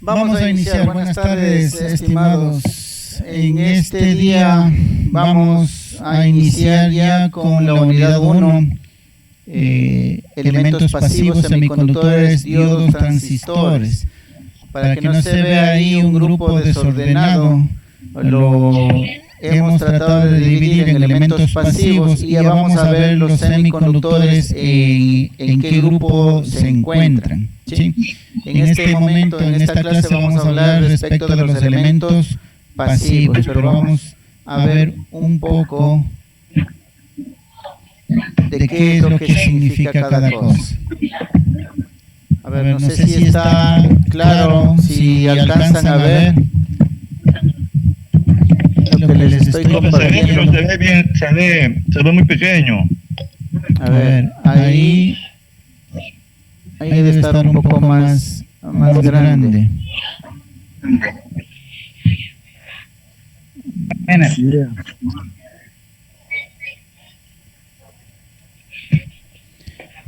Vamos a iniciar. Buenas tardes, estimados. En este día vamos a iniciar ya con la unidad 1, elementos pasivos, semiconductores, diodos, transistores. Para que no se vea ahí un grupo desordenado, lo hemos tratado de dividir en elementos pasivos y ya vamos a ver los semiconductores en qué grupo se encuentran, ¿sí? En este momento, en esta clase, vamos a hablar respecto de los elementos pasivos, pero vamos a ver un poco de qué es lo que significa cada cosa. A ver, no sé si está claro, si alcanzan a ver lo que les estoy compartiendo. Se ve bien, se ve muy pequeño. A ver, ahí debe estar un poco más grande.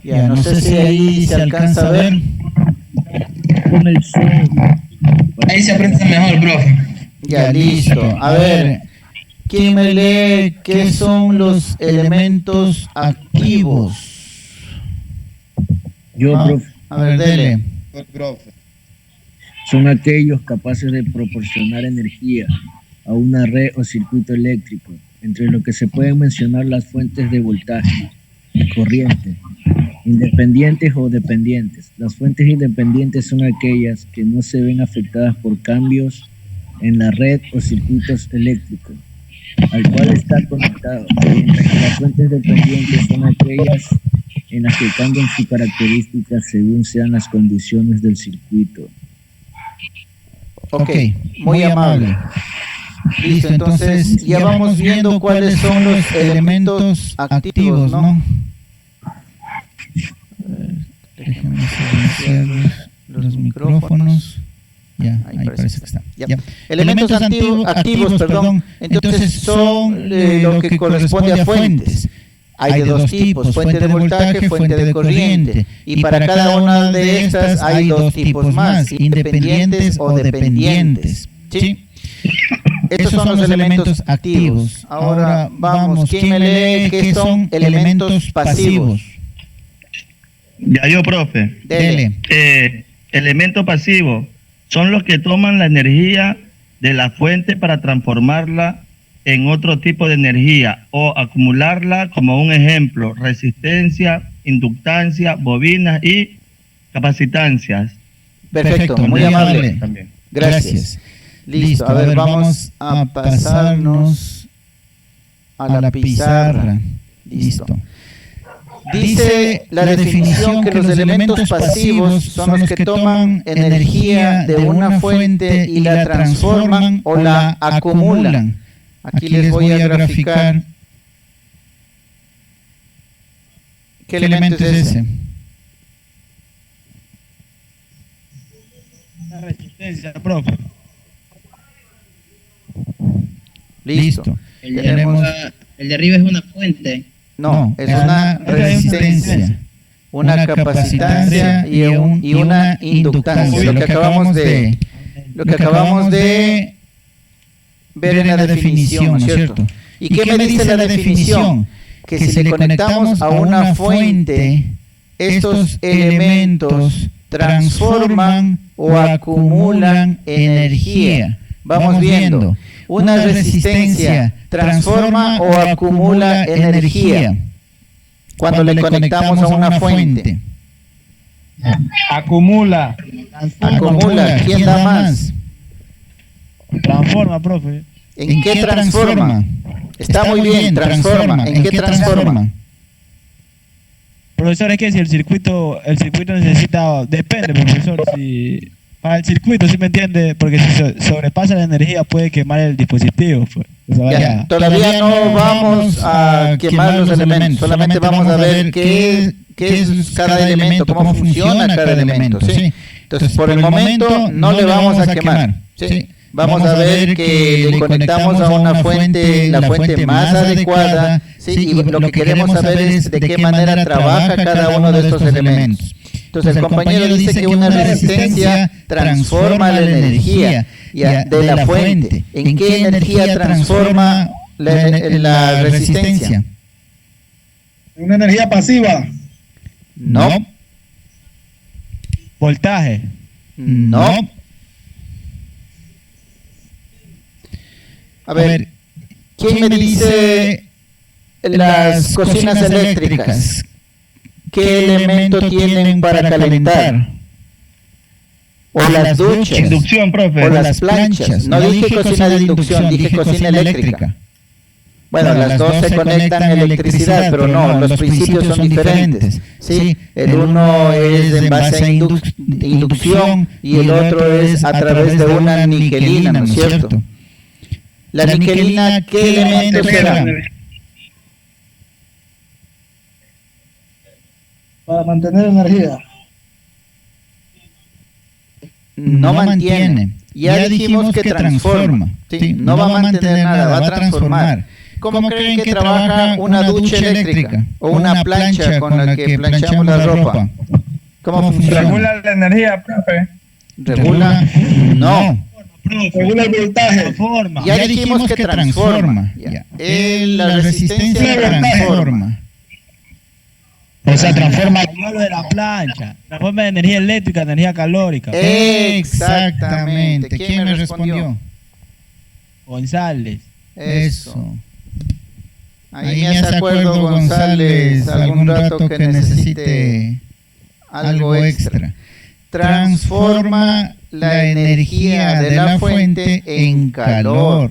Ya, no sé si ahí se alcanza a ver. Ahí se aprecia mejor, profe. Ya, listo. A ver, ¿quién me lee qué son los elementos activos? Yo, profe. A ver, dele. Son aquellos capaces de proporcionar energía a una red o circuito eléctrico, entre lo que se pueden mencionar las fuentes de voltaje y corriente, independientes o dependientes. Las fuentes independientes son aquellas que no se ven afectadas por cambios en la red o circuitos eléctricos al cual está conectado, mientras que las fuentes dependientes son aquellas en las que cambian sus características según sean las condiciones del circuito. Ok, muy amable. Listo, entonces ya vamos viendo cuáles son los elementos activos, ¿no? Déjenme silenciar los micrófonos. Ya, ahí parece que está. Ya. Elementos activos, perdón, entonces son lo que corresponde a fuentes. Hay de dos tipos, fuente de voltaje, fuente de corriente. Y para cada una de estas hay dos tipos más, independientes o dependientes. ¿Sí? Estos son los elementos activos. Ahora vamos, ¿quién me lee qué son elementos pasivos? Ya yo, profe. Dele. Elementos pasivos son los que toman la energía de la fuente para transformarla en otro tipo de energía o acumularla, como un ejemplo, resistencia, inductancia, bobinas y capacitancias. Perfecto, muy amable. También. Gracias. Listo, a ver, vamos a pasarnos a la pizarra. Listo. Dice la definición que los elementos pasivos son los que toman energía de una fuente y la transforman o la acumulan. Aquí les voy a graficar qué elemento es ese. La resistencia, profe. Listo. El de arriba es una fuente. No, es una resistencia, una capacitancia y una inductancia. Lo que acabamos de ver en la definición, ¿no es cierto? ¿Y qué me dice la definición? Que si le conectamos a una fuente, estos elementos transforman o acumulan energía. Vamos viendo. Una resistencia transforma o acumula energía cuando le conectamos a una fuente. Acumula. ¿Quién da más? Transforma, profe. ¿En qué transforma? Está muy bien, transforma. ¿En qué transforma? Profesor, es que si el circuito necesita, depende, profesor, si para el circuito, ¿sí me entiende? Porque si sobrepasa la energía puede quemar el dispositivo. Pues. Ya, todavía no vamos a quemar los elementos, solamente vamos a ver qué es cada elemento, cómo funciona cada elemento, ¿sí? Entonces, por el momento no le vamos a quemar, ¿sí? Vamos a ver que le conectamos a una fuente, la fuente más adecuada, ¿sí? Y lo que queremos saber es de qué manera trabaja cada uno de estos elementos. Entonces el compañero dice que una resistencia transforma la energía de la fuente. ¿En qué energía transforma la resistencia? Una energía pasiva. No. Voltaje. No. A ver, ¿quién me dice las cocinas eléctricas? ¿Qué elemento tienen para calentar? O las duchas. Inducción, profe. O las planchas. No dije cocina de inducción, dije cocina eléctrica. Bueno, las dos se conectan a electricidad, pero no, los principios son diferentes. ¿Sí? El uno es en base a inducción y el otro es a través de una niquelina, ¿no es cierto? La niquelina, ¿qué elemento será? Para mantener energía. No mantiene. Ya dijimos que transforma. ¿Sí? No va a mantener nada, va a transformar. ¿Cómo creen que trabaja una ducha eléctrica o una plancha con la que planchamos la ropa? ¿Cómo funciona? Regula la energía, profe. ¿Regula? No. Regula el voltaje. Transforma. Ya dijimos que transforma. La resistencia transforma. O sea, transforma. Lo de la plancha. Transforma de energía eléctrica a energía calórica. Exactamente. ¿Quién me respondió? González. Eso. Ahí me hace acuerdo, González, algún rato que necesite algo extra. Transforma la energía de la fuente en calor.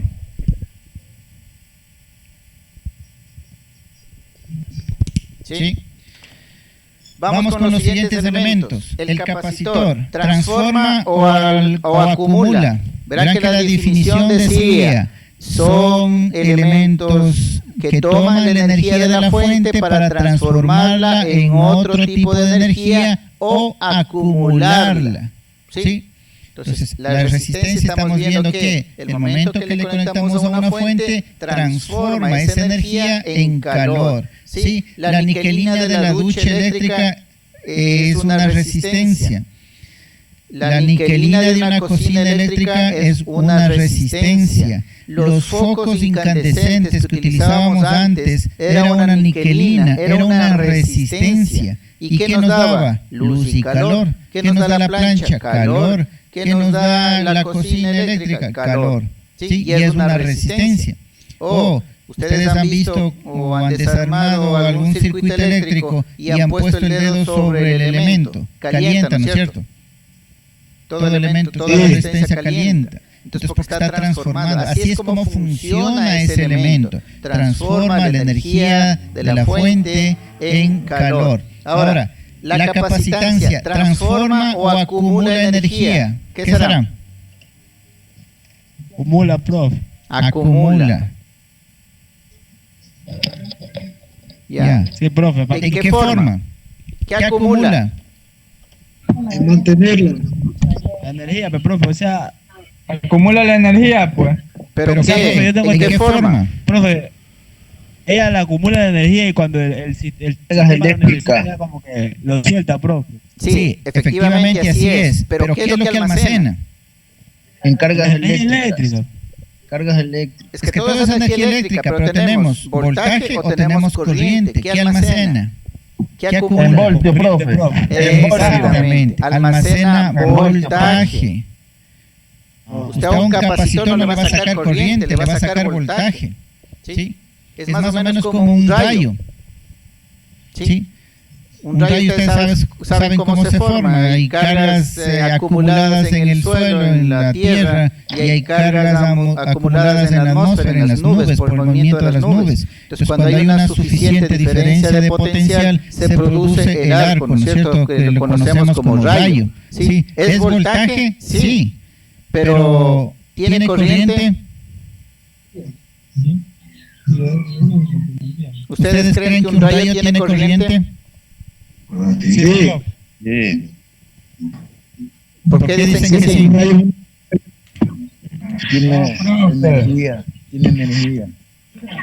¿Sí? Vamos con los siguientes elementos. El capacitor transforma o acumula. Verá que la definición decía, son elementos que toman la energía de la fuente para transformarla en otro tipo de energía o acumularla. ¿Sí? Entonces, la resistencia estamos viendo que el momento que le conectamos a una fuente transforma esa energía en calor. ¿Sí? La niquelina de la ducha eléctrica es una resistencia. La niquelina de una cocina eléctrica es una resistencia. Los focos incandescentes que utilizábamos antes era una niquelina, era una resistencia. ¿Y qué nos daba? Luz y calor. ¿Qué nos da la plancha? Calor. ¿Qué nos da la cocina eléctrica? Calor. ¿Sí? Y es una resistencia. Ustedes han visto o han desarmado algún circuito eléctrico y han puesto el dedo sobre el elemento. Calienta, ¿no es cierto? Todo elemento, toda resistencia calienta. Entonces, porque está transformado. Así es como funciona ese elemento. Transforma la energía de la fuente en calor. Ahora, la capacitancia, ¿transforma o acumula energía? ¿Qué será? Acumula, prof. Acumula. Ya. Sí, profe. ¿De qué forma? ¿Qué acumula? Mantenerla. La energía, pero profe, o sea, Acumula la energía, pues. ¿Pero o sea, profe, yo tengo ¿de qué forma? Profe, ella la acumula la energía y cuando el Cargas eléctricas. ella como que lo suelta, profe. Sí, efectivamente así es. Pero ¿qué es lo que almacena? En cargas Energía eléctricas. eléctrica. Cargas eléctricas. Es que todo es energía eléctrica, pero tenemos voltaje o tenemos corriente. ¿Qué almacena? ¿Qué acumula? En voltio, profe. Exactamente, almacena voltaje. Usted a un capacitor no le va a sacar corriente, le va a sacar voltaje. ¿Sí? Es más o menos como un rayo. ¿Sí? Un rayo, ustedes saben cómo se forma. Hay cargas acumuladas en el suelo, en la tierra, y hay cargas acumuladas en la atmósfera, en las nubes, por el movimiento de las nubes. Entonces, cuando hay una suficiente diferencia de potencial, se produce el arco, ¿no es cierto?, que lo conocemos como rayo. ¿Sí? ¿Es voltaje? Sí. Pero, ¿tiene corriente? ¿Ustedes creen que un rayo tiene corriente? Sí. Sí. ¿Por qué dicen que sí? Tiene energía. Tiene energía.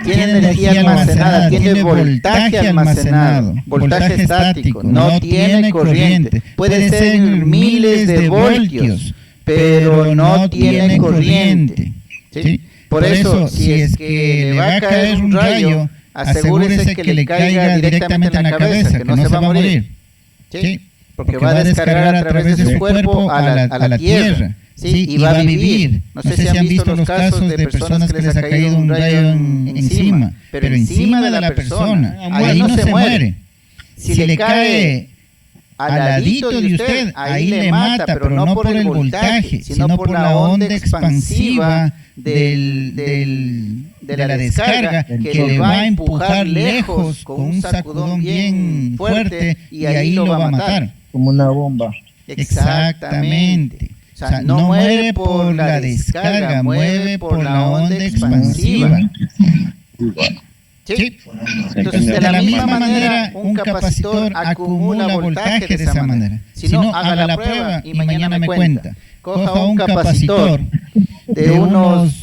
tiene energía almacenada, tiene voltaje almacenado, voltaje estático, no tiene corriente. Puede ser miles de voltios, pero no tiene corriente. ¿Sí? Por eso, si es que le va a caer un rayo, asegúrese que le caiga directamente en la cabeza, que no se va a morir. ¿Sí? Porque va a descargar a través de su cuerpo a la tierra. Sí, y va a vivir. No sé si han visto los casos de personas que les ha caído un rayo encima, pero encima de la persona. Ahí no se muere. Si le cae al ladito de usted, ahí le mata, pero no por el voltaje, sino por la onda expansiva de la descarga que le va a empujar lejos con un sacudón bien fuerte y ahí lo va a matar. Como una bomba. Exactamente. O sea, no muere por la descarga, muere por la onda expansiva. ¿Sí? Entonces, de la misma manera, un capacitor acumula voltaje de esa manera. Si no, haga la prueba y mañana me cuenta. Coja un capacitor de unos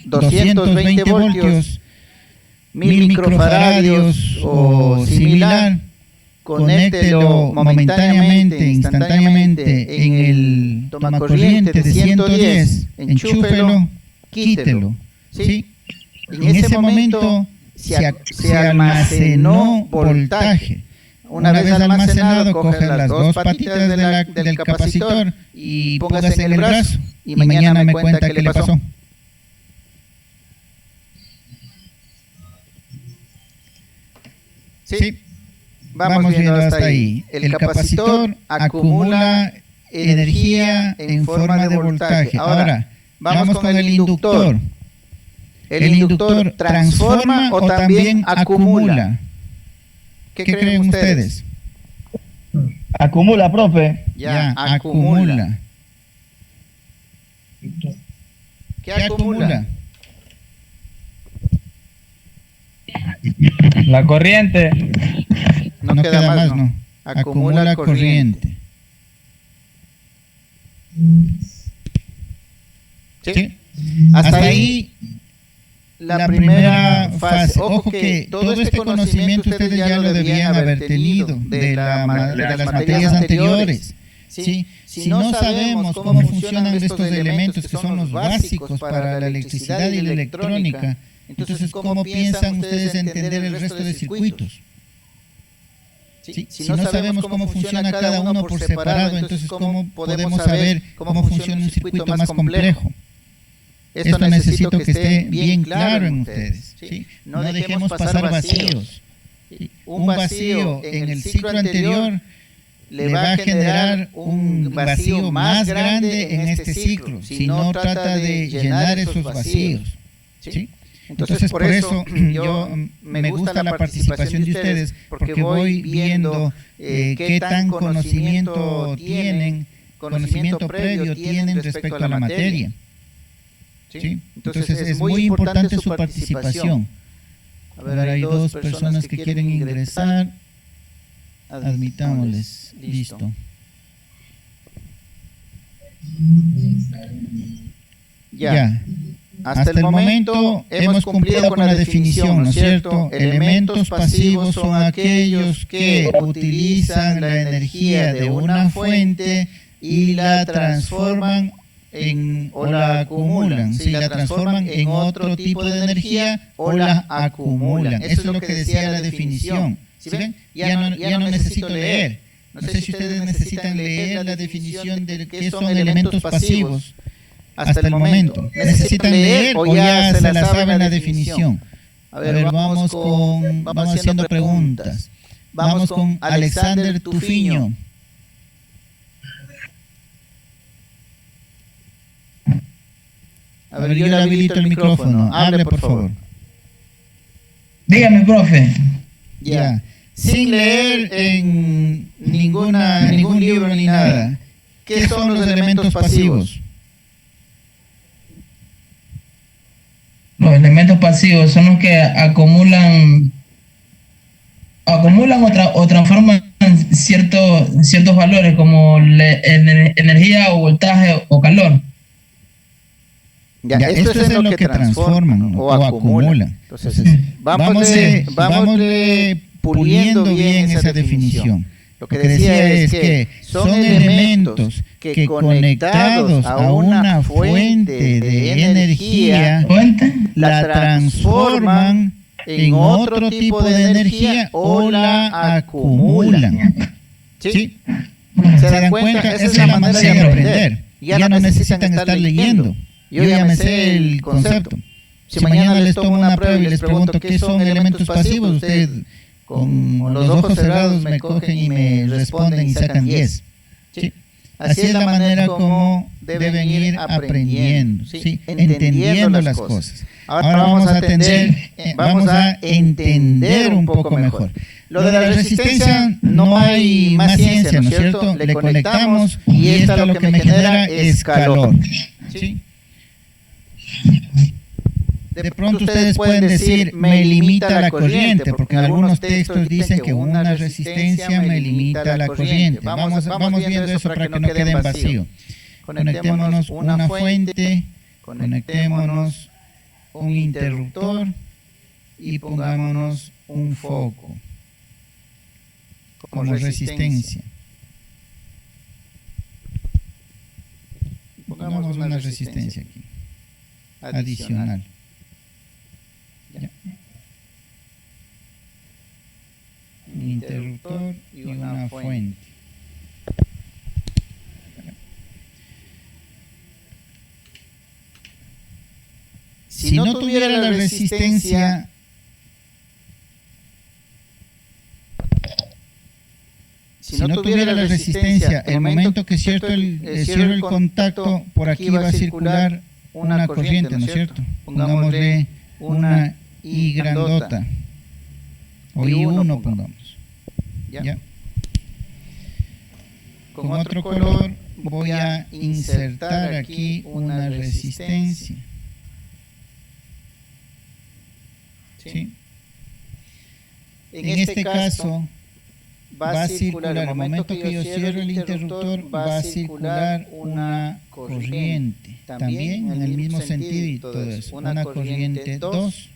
220 voltios, 1000 microfaradios o similar, conéctelo momentáneamente, instantáneamente en el tomacorriente de 110, enchúfelo, quítelo. ¿Sí? En ese momento se almacenó voltaje. Una vez almacenado, coge las dos patitas del capacitor y póngase en el brazo. Y mañana me cuenta qué le pasó. ¿Sí? Vamos viendo hasta ahí. El capacitor acumula energía en forma de voltaje. Ahora, vamos con el inductor. ¿El inductor transforma o también acumula? ¿Qué creen ustedes? Acumula, profe. Ya, acumula. ¿Qué acumula? La corriente. No queda más, ¿no? Acumula corriente. ¿Sí? Hasta ahí la primera fase. Ojo que todo este conocimiento ustedes ya lo debían haber tenido de las materias anteriores. ¿Sí? Si no sabemos cómo funcionan estos elementos que son los básicos para la electricidad y la electrónica, entonces ¿cómo piensan ustedes entender el resto de circuitos? ¿Sí? Si no sabemos cómo funciona cada uno por separado, entonces ¿cómo podemos saber cómo funciona un circuito más complejo? Esto necesito que esté bien claro en ustedes. ¿Sí? No dejemos pasar vacíos. ¿Sí? Un vacío en el ciclo anterior le va a generar un vacío más grande en este ciclo, si no trata de llenar esos vacíos. ¿Sí? Entonces, por eso yo me gusta la participación de ustedes, porque voy viendo qué tan conocimiento previo tienen respecto a la materia. ¿Sí? Entonces es muy importante su participación. A ver, hay dos personas que quieren ingresar. Admitámosles. Listo. Ya. Hasta el momento hemos cumplido con la definición, ¿no es cierto? Elementos pasivos son aquellos que utilizan la energía de una fuente y la transforman o la acumulan, ¿sí? La transforman en otro tipo de energía o la acumulan. Eso es lo que decía la definición. ¿Sí ven? Ya no necesito leer. No sé si ustedes necesitan leer la definición de qué son elementos pasivos. Hasta el momento. ¿Necesitan leer o ya se la saben la definición? A ver, vamos haciendo preguntas. Vamos con Alexander Tufiño. A ver, yo le habilito el micrófono. Hable, por favor. Dígame, profe. Ya. Sin leer en ningún libro ni nada. ¿Qué son los elementos pasivos? Los elementos pasivos son los que acumulan o transforman ciertos valores como energía o voltaje o calor. Ya, esto es lo que transforman o acumulan. Entonces, vamos puliendo bien esa definición. Lo que decía es que son elementos que conectados a una fuente de energía la transforman en otro tipo de energía o la acumulan. ¿Sí? ¿Se dan cuenta? Esa es la manera de aprender. Ya no necesitan estar leyendo. Yo ya me sé el concepto. Si mañana les tomo una prueba y les pregunto qué son elementos pasivos, ustedes con los ojos cerrados me cogen y me responden y sacan 10. ¿Sí? Así es la manera como deben ir aprendiendo, ¿sí? Entendiendo las cosas. Ahora vamos a entender un poco mejor. Lo de la resistencia no hay más ciencia, ¿no es cierto? Le conectamos y esto lo que me genera es calor. ¿Sí? De pronto ustedes pueden decir, me limita la corriente, porque en algunos textos dicen que una resistencia me limita la corriente. Vamos viendo eso para que no quede en vacío. Conectémonos una fuente, conectémonos un interruptor y pongámonos un foco como resistencia. Pongamos una resistencia aquí, adicional. Ya. Un interruptor y una fuente. Si no tuviera la resistencia, el momento que cierro el contacto, por aquí va a circular una corriente, ¿no es cierto? Pongámosle una I grandota, o I1 pongamos. ¿Ya? Con otro color voy a insertar aquí una resistencia. ¿Sí? En este caso va a circular, al momento que yo cierro el interruptor, va a circular una corriente, también en el mismo sentido y todo eso, una corriente 2.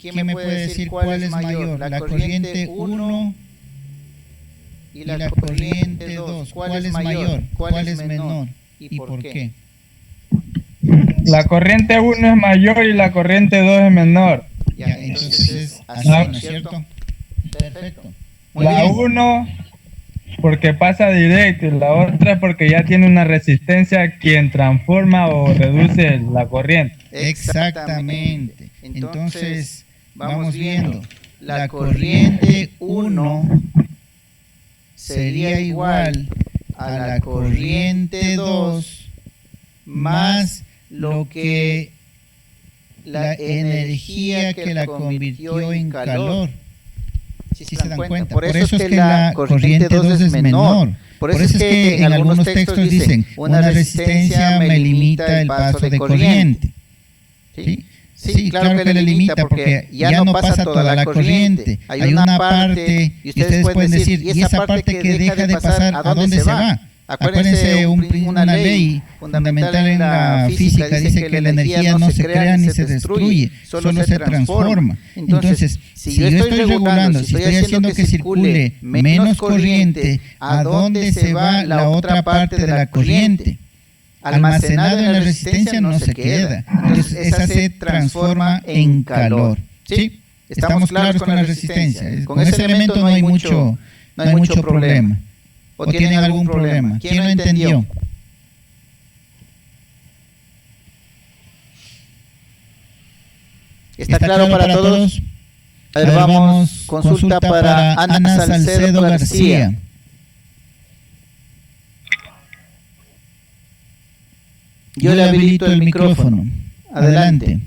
¿Quién me puede decir cuál es mayor? La corriente 1 y la corriente 2. ¿Cuál es mayor? ¿Cuál es menor? ¿Y por qué? La corriente 1 es mayor y la corriente 2 es menor. Ya, entonces es así, ¿no es cierto? Perfecto. La 1 porque pasa directo y la otra es porque ya tiene una resistencia quien transforma o reduce la corriente. Exactamente. Entonces, vamos viendo. La corriente 1 sería igual a la corriente 2 más lo que la energía que la convirtió en calor. Si se dan cuenta, por eso es que la corriente 2 es menor. Por eso es que en algunos textos dicen, una resistencia me limita el paso de corriente. ¿Sí? Sí, claro que le limita porque ya no pasa toda la corriente. Hay una parte, y ustedes pueden decir, ¿y esa parte que deja de pasar, a dónde se va? Acuérdense, una ley fundamental en la física dice que la energía no se crea ni se destruye, solo se transforma. Entonces, si yo estoy regulando, si estoy haciendo que circule menos corriente, ¿a dónde se va la otra parte de la corriente? Almacenado en la resistencia no se queda. Entonces, esa se transforma en calor. ¿Sí? ¿Estamos claros con la resistencia? Con ese elemento no hay mucho problema. ¿O tienen algún problema? ¿Quién no entendió? ¿Está claro para todos? A ver, vamos. Consulta para Ana Salcedo García. Yo le habilito el micrófono. Adelante.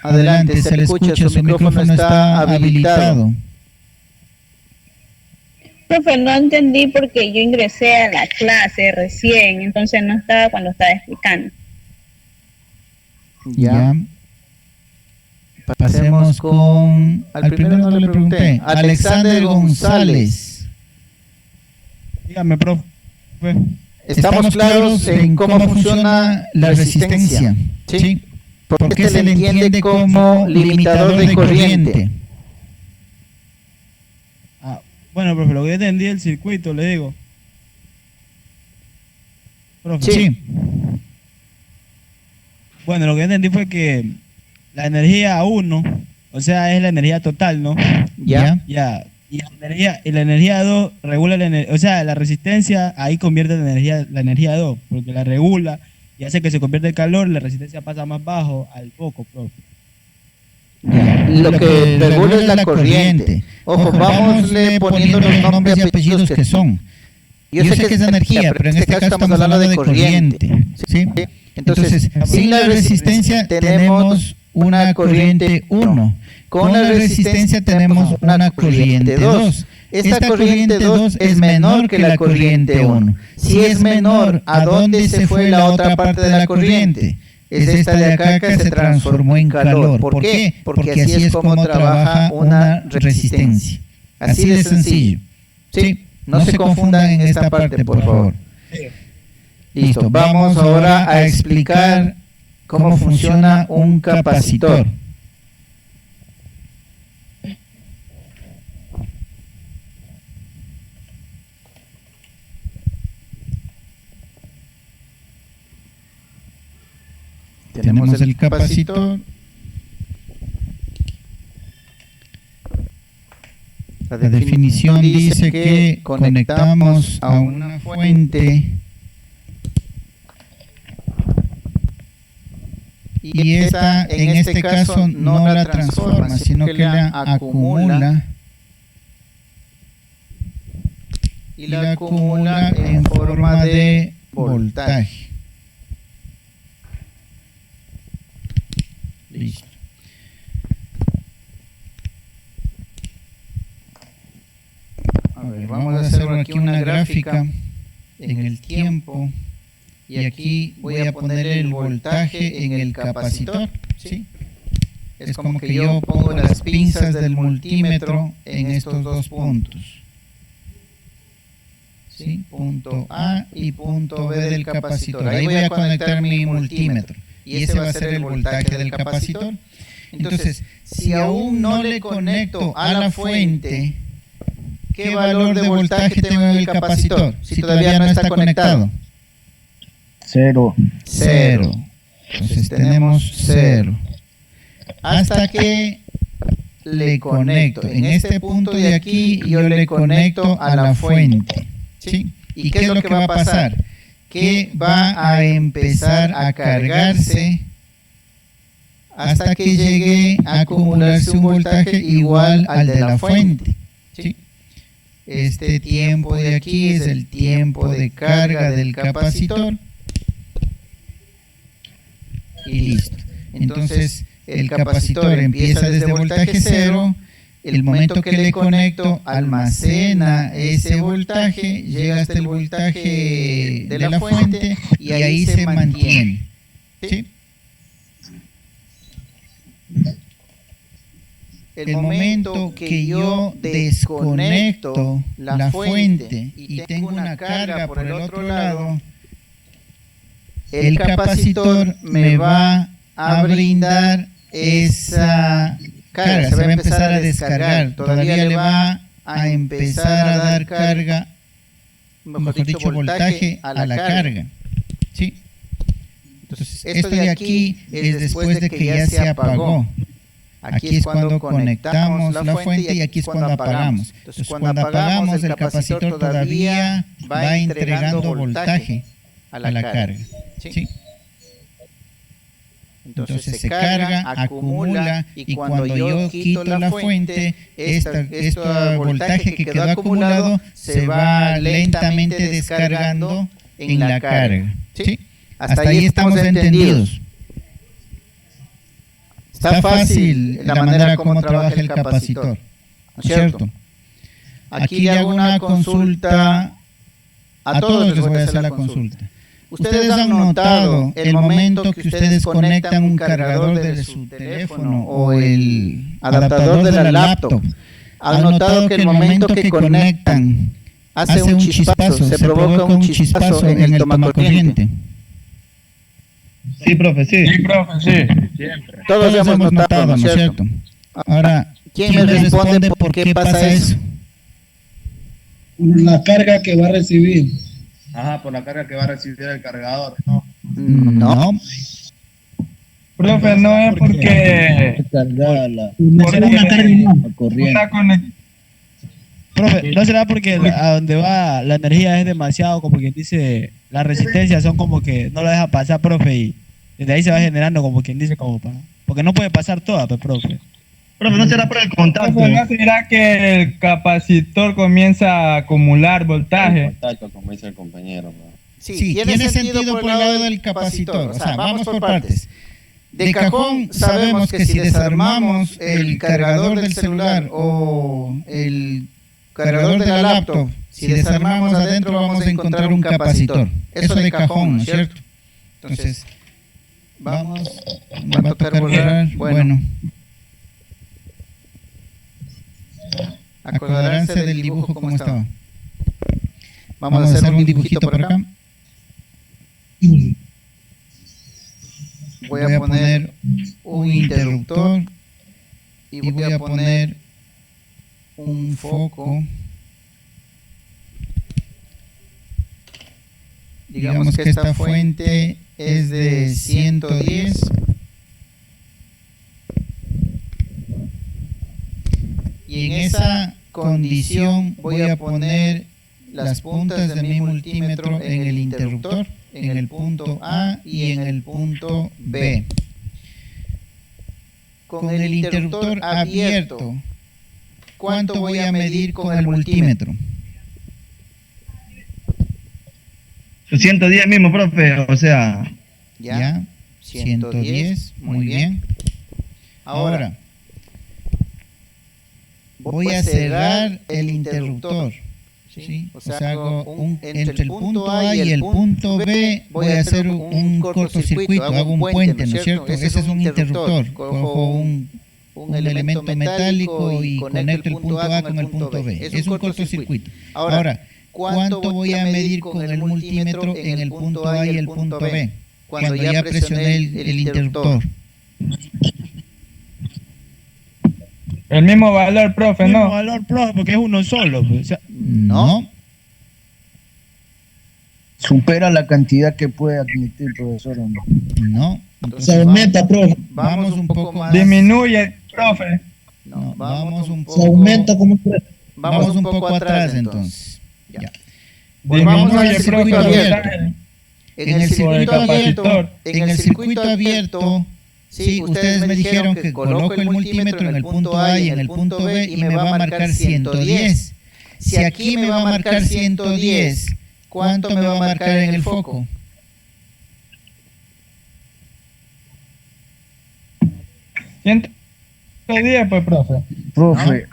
Adelante, se le escucha, su micrófono está habilitado. Profe, no entendí porque yo ingresé a la clase recién, entonces no estaba cuando estaba explicando. Ya. Pasemos con... Al primero no le pregunté. Alexander González. Dígame, profe. Estamos claros en cómo funciona la resistencia, ¿sí? Porque se le entiende como limitador de corriente. Bueno, profe, lo que yo entendí el circuito, le digo. Profe. Sí. Bueno, lo que yo entendí fue que la energía 1, o sea, es la energía total, ¿no? Ya. Y la energía 2 regula o sea, la resistencia ahí convierte la energía 2, porque la regula y hace que se convierta en calor, la resistencia pasa más bajo al foco, profe. Lo que regula es la corriente. Ojo, vamos poniendo los nombres y apellidos que son. Yo sé que es energía, pero en este caso estamos hablando de corriente, ¿sí? Entonces, sin la resistencia tenemos una corriente 1. Con la resistencia tenemos una corriente 2. Esta corriente 2 es menor que la corriente 1. Si es menor, ¿a dónde se fue la otra parte de la corriente? Es esta de acá que se transformó en calor. ¿Por qué? Porque así es como trabaja una resistencia. Así de sencillo. ¿Sí? No se confundan en esta parte, por favor. Listo. Vamos ahora a explicar cómo funciona un capacitor. Tenemos el capacitor. La definición dice que conectamos a una fuente y esta en este caso no la transforma, sino que la acumula y la acumula en forma de voltaje. Listo. A ver, vamos a hacer aquí una gráfica en el tiempo y aquí voy a poner el voltaje en el capacitor, ¿sí? Es como que yo pongo las pinzas del multímetro en estos dos puntos, ¿sí? Punto A y punto B del capacitor. Ahí voy a conectar mi multímetro y ese va a ser el voltaje del capacitor. Entonces, si aún no le conecto a la fuente, ¿qué valor de voltaje tengo en el capacitor? Si todavía no está conectado. 0. 0. Entonces tenemos 0. Hasta que le conecto. En este punto de aquí yo le conecto a la fuente, ¿sí? ¿Y qué es lo que va a pasar? Que va a empezar a cargarse hasta que llegue a acumularse un voltaje igual al de la fuente, ¿sí? Este tiempo de aquí es el tiempo de carga del capacitor y listo. Entonces el capacitor empieza desde voltaje 0, el momento que le conecto almacena ese voltaje, llega hasta el voltaje de la fuente y ahí se mantiene, ¿sí? El momento que yo desconecto la fuente y tengo una carga por el otro lado, el capacitor me va a brindar esa carga, se va a empezar a descargar, todavía le va a empezar a dar carga, mejor dicho, voltaje a la carga, ¿sí? Entonces, esto de aquí es después de que ya se apagó. Aquí es cuando conectamos la fuente y aquí es cuando apagamos. Entonces, cuando apagamos, el capacitor todavía va entregando voltaje a la carga, ¿sí? Entonces se carga, acumula y cuando yo quito la fuente, este voltaje que quedó acumulado se va lentamente descargando en la carga, ¿sí? Hasta ahí estamos entendidos. Está fácil la manera como trabaja el capacitor, ¿no es cierto? Aquí le hago una consulta, a todos les voy a hacer la consulta. ¿Ustedes han notado el momento que ustedes conectan un cargador de su teléfono o el adaptador de la laptop? ¿Han notado que el momento que conectan hace un chispazo, se provoca un chispazo en el tomacorriente. Sí, profe, sí. Sí, profe, sí. Todos hemos notado, ¿no es cierto? Ahora, ¿quién me responde por qué pasa eso? La carga que va a recibir. Ajá, por la carga que va a recibir el cargador, ¿no? No. Profe, no es porque Cargada la Una carga corriente. una conexión. Profe, ¿no será porque a donde va la energía es demasiado, como quien dice, la resistencia son como que no la deja pasar, profe, y desde ahí se va generando como quien dice, como para... Porque no puede pasar toda, pues, profe. Profe, ¿no será por el contacto? Profe, ¿no será que el capacitor comienza a acumular voltaje? Contacto, como dice el compañero, ¿no? Sí, tiene sentido por el lado del capacitor. O sea, vamos por partes. De cajón sabemos que si desarmamos el cargador del celular o el cargador de la laptop, si desarmamos adentro vamos a encontrar un capacitor. Eso de cajón, ¿no es cierto? Entonces, va a tocar borrar. Bueno, acordarse del dibujo como estaba. Vamos a hacer un dibujito por acá. Voy a poner un interruptor y voy a poner un foco. Digamos que esta fuente es de 110 y en esa condición voy a poner las puntas de mi multímetro en el interruptor, en el punto A y en el punto B. Con el interruptor abierto, ¿cuánto voy a medir con el multímetro? 110 mismo, profe, o sea... Ya, 110, muy bien. Ahora, voy a cerrar el interruptor. ¿Sí? O sea, hago entre el punto A y el punto B voy a hacer un cortocircuito, hago un puente, ¿no es cierto? Ese es un interruptor. Cojo un elemento metálico y conecto el punto A con el punto B. Es un cortocircuito. Ahora, ¿cuánto voy a medir con el multímetro en el punto A y el punto B? Cuando ya presioné el interruptor. El mismo valor, profe, El mismo ¿no? valor, profe, porque es uno solo. Pues, o sea, No. Supera la cantidad que puede admitir el profesor, ¿o no? No. Se Entonces, aumenta, profe. vamos un poco más. Disminuye, profe. No, vamos un Se poco. aumenta como Vamos un poco atrás entonces. Ya. Disminuye, Volvamos al profe, circuito abierto. voltaje. En el circuito abierto, sí, ustedes me dijeron que coloco el multímetro en el punto A y en el punto B y me va a marcar 110. Si aquí me va a marcar 110, ¿cuánto me va a marcar en el foco? ¿110, pues, profe? Profe,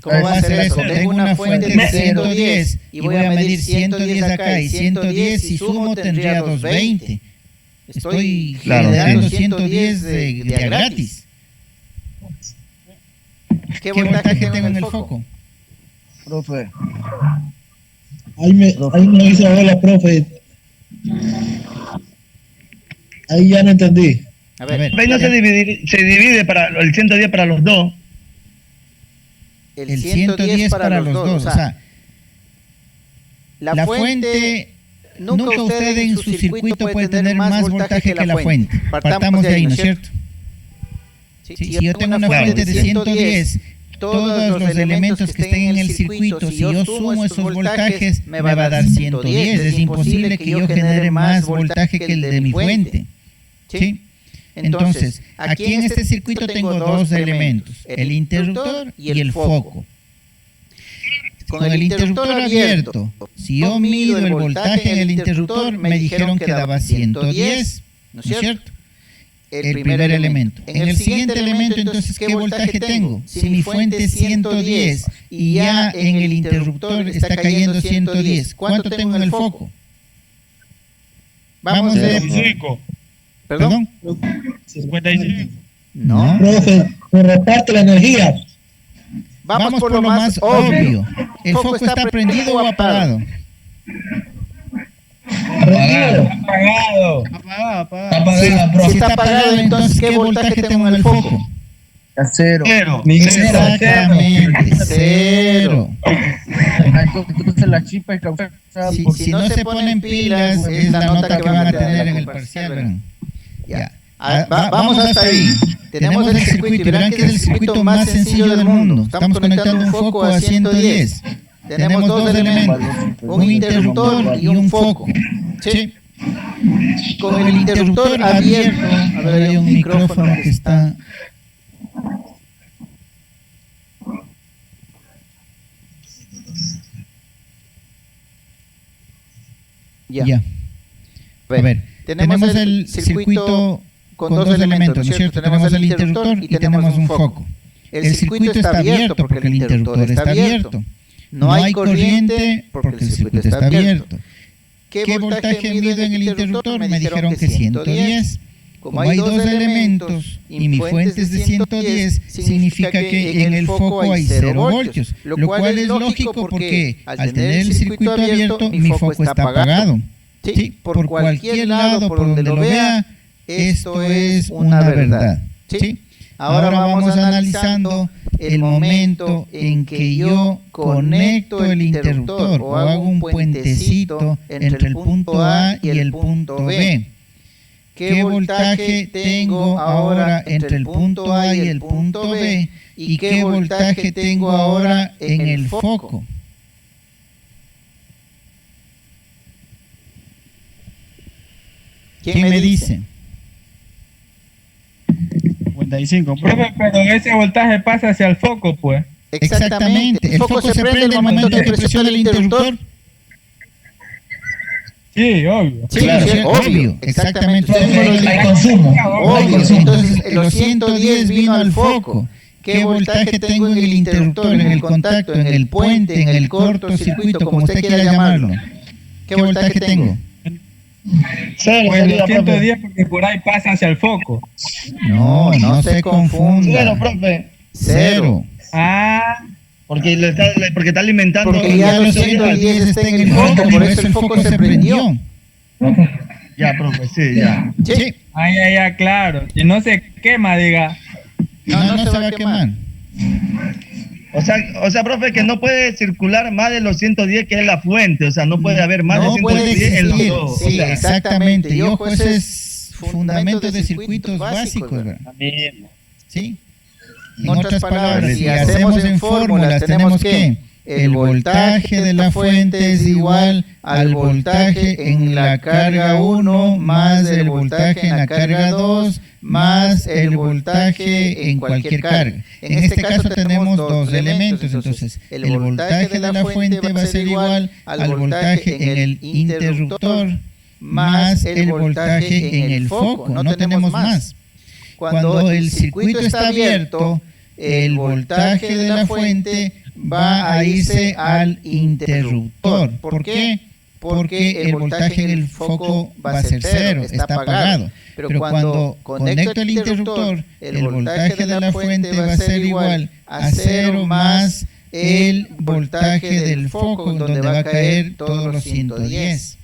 ¿Cómo va a ser eso? Tengo una fuente de 110 y voy a medir 110 acá y 110 si sumo tendría 220. Estoy generando 110 de a gratis. ¿Qué voltaje tengo en el foco? profe, ahí me hizo hola, profe. Ahí ya no entendí. A ver, Ahí no se divide para el 110 para los dos. el 110 para los dos. O sea, la fuente, nunca usted en su circuito puede tener más voltaje que la fuente. Partamos de ahí, ¿no es cierto? Si yo tengo una fuente de 110, todos los elementos que estén en el circuito, si yo sumo esos voltajes, me va a dar 110. Es imposible que yo genere más voltaje que el de mi fuente. ¿Sí? Entonces, aquí en este circuito tengo dos elementos, el interruptor y el foco. Con el interruptor abierto, si yo mido el voltaje en el interruptor, me dijeron que daba 110, ¿no es cierto? El primer elemento. En el siguiente elemento, entonces, ¿qué voltaje tengo? Si mi fuente es 110 y ya en el interruptor está cayendo 110, ¿cuánto tengo en el foco? Vamos a ver. 55. ¿Perdón? 55. No. Profe, se reparte la energía. Vamos por lo más obvio. ¿El foco está prendido o apagado? Apagado. Apagado. Apagado, profe. Si está apagado, entonces ¿qué voltaje tengo en el foco? A cero. Exactamente, cero. Entonces la chispa es causada Si no se ponen pilas, es la nota que van a tener en el parcial, ¿verdad? Ya. Vamos hasta ahí. Tenemos el circuito y verán que es el circuito más sencillo del mundo. Estamos conectando un foco a 110. Tenemos dos elementos, un interruptor y un foco. ¿Sí? Con el interruptor abierto, a ver, hay un micrófono que está... Ya. A ver, tenemos el circuito con dos elementos, ¿no es cierto? Tenemos el interruptor y tenemos un foco. El circuito está abierto porque el interruptor está abierto. No hay corriente porque el circuito está abierto. ¿Qué voltaje mido en el interruptor? Me dijeron que 110. Como hay dos elementos y mi fuente es de 110, significa que en el foco hay 0 voltios, lo cual es lógico porque al tener el circuito abierto, mi foco está apagado. Sí, por cualquier lado, por donde lo vea, esto es una verdad. ¿Sí? Ahora vamos analizando el momento en que yo conecto el interruptor o hago un puentecito entre el punto A y el punto B. ¿Qué voltaje tengo ahora entre el punto A y el punto B? ¿Y qué voltaje tengo ahora en el foco? ¿Quién me dice? 55. Profe, pero ese voltaje pasa hacia el foco, pues. Exactamente. ¿El foco se prende al momento que presiona el interruptor? Sí, obvio. Sí, claro, obvio, exactamente. Hay consumo. Obvio, entonces los 110 vino al foco. ¿Qué voltaje tengo en el interruptor, en el contacto, en el puente, en el cortocircuito, como usted quiera llamarlo? ¿Qué voltaje tengo? Cero, pues los 110 porque por ahí pasa hacia el foco. No se confunda. Cero, profe. Cero. Ah, porque está alimentando. Porque ya los 110 está en el foco, por eso el foco se prendió. Ya, profe, sí, ya. Sí. ya, claro. Si no se quema, diga. No se va a quemar. O sea, profe, que no puede circular más de los 110, que es la fuente. O sea, no puede haber más de 110 en los dos. Sí, exactamente. Y ojo, ese es fundamento de circuitos básicos, ¿verdad? ¿Sí? En otras palabras, si hacemos en fórmulas, tenemos que el voltaje de la fuente es igual al voltaje en la carga 1 más el voltaje en la carga 2 más el voltaje en cualquier carga. En este caso tenemos dos elementos, entonces el voltaje de la fuente va a ser igual al voltaje en el interruptor más el voltaje en el foco, no tenemos más. Cuando el circuito está abierto, el voltaje de la fuente va a irse al interruptor. ¿Por qué? Porque el voltaje en el foco va a ser cero, está apagado. Pero cuando conecto el interruptor, el voltaje de la fuente va a ser igual a cero más el voltaje del foco, donde va a caer todos los 110.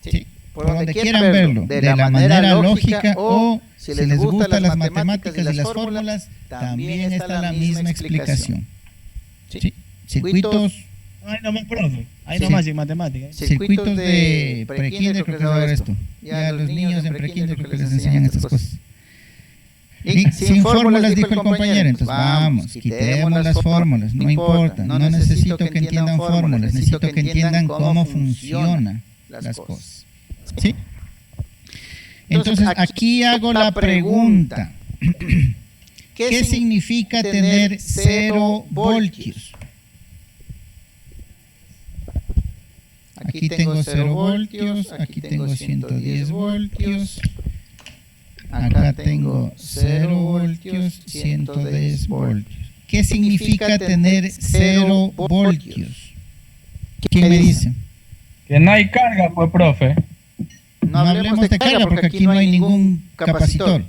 ¿Sí? Por donde quieran verlo, de la manera lógica, o si les gustan las matemáticas y las fórmulas, también está la misma explicación. ¿Sí? Circuitos. Ahí nomás, profe. Ahí nomás sin matemáticas. Circuitos de prekinder, creo que va a ver esto. Ya a los niños en prekinder creo que les enseñan estas cosas. Y sin fórmulas, dijo el compañero. Entonces vamos, quitemos las fórmulas, no importa. No necesito que entiendan fórmulas, necesito que entiendan cómo funcionan las cosas. ¿Sí? Entonces aquí hago la pregunta. ¿Qué significa tener 0 voltios? Aquí tengo 0 voltios, aquí tengo 110 voltios, acá tengo 0 voltios, 110 voltios. ¿Qué significa tener 0 voltios? ¿Quién me dice? Que no hay carga, pues, profe. No hablemos de carga porque aquí no hay ningún capacitor.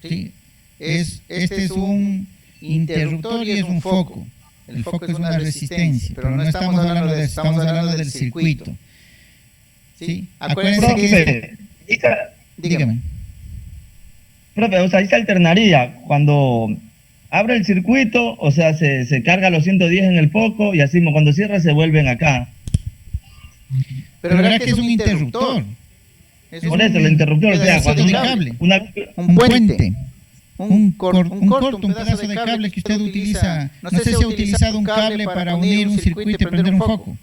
¿Sí? Este es un interruptor y es un foco. El foco es una resistencia, pero no estamos hablando de eso, estamos hablando del circuito. ¿Sí? Acuérdense que... Dígame. Profe, o sea, ahí se alternaría cuando abre el circuito, o sea, se carga los 110 en el foco y así cuando cierra se vuelven acá. Pero verá que es un interruptor. Por eso, el interruptor, o sea, cuando un puente. Un corto, un pedazo de cable que usted utiliza. No sé si ha utilizado un cable para unir un circuito y prender un foco.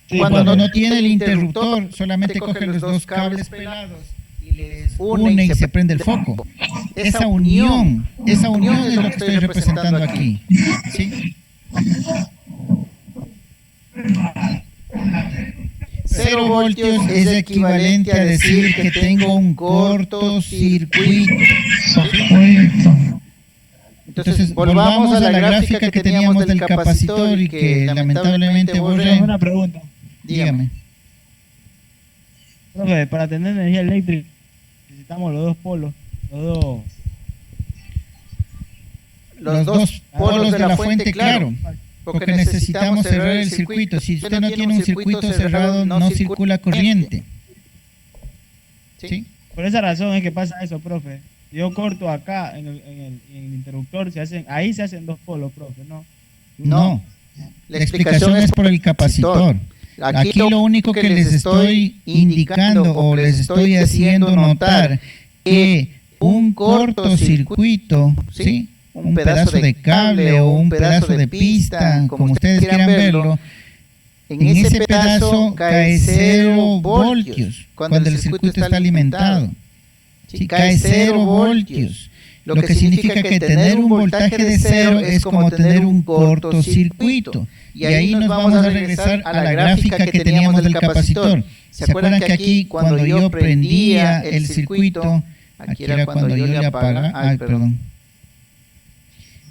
Sí, cuando no tiene el interruptor, solamente coge los dos cables pelados y les une y se prende el foco. Esa unión es lo que estoy representando aquí. ¿Sí? 0 voltios es equivalente a decir que tengo un cortocircuito. Entonces, volvamos a la gráfica que teníamos del capacitor y que lamentablemente borré. Una pregunta. Dígame. Profe, para tener energía eléctrica necesitamos los dos polos, los dos polos de la fuente, claro. Porque necesitamos cerrar el circuito. Si usted no tiene un circuito cerrado, no circula corriente. ¿Sí? Por esa razón es que pasa eso, profe. Yo corto acá en el interruptor, ahí se hacen dos polos, profe, ¿no? No. La explicación es por el capacitor. Aquí lo único que les estoy indicando o les estoy haciendo notar que un cortocircuito, ¿sí? Un pedazo de cable o un pedazo de pista, como ustedes quieran verlo, en ese pedazo cae 0 voltios cuando el circuito está alimentado. ¿Sí? Cae 0 voltios, lo que significa que tener un voltaje de 0 es como tener un cortocircuito. Y ahí nos vamos a regresar a la gráfica que teníamos del capacitor. ¿Se acuerdan que aquí cuando yo prendía el circuito, aquí era cuando yo le apagaba,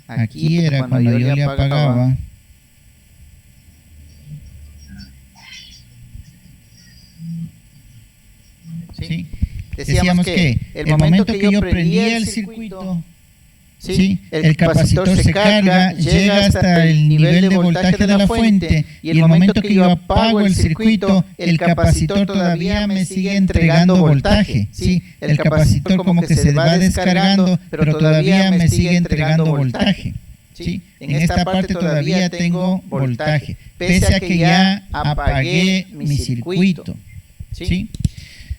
aquí era cuando yo le apagaba, ¿sí? Decíamos que el momento que yo prendía el circuito, ¿sí? El capacitor se carga, llega hasta el nivel de voltaje de la fuente y el momento que yo apago el circuito, el capacitor todavía me sigue entregando voltaje, ¿sí? El capacitor como que se va descargando, pero todavía me sigue entregando voltaje, ¿sí? En esta parte todavía tengo voltaje, pese a que ya apagué mi circuito, ¿sí?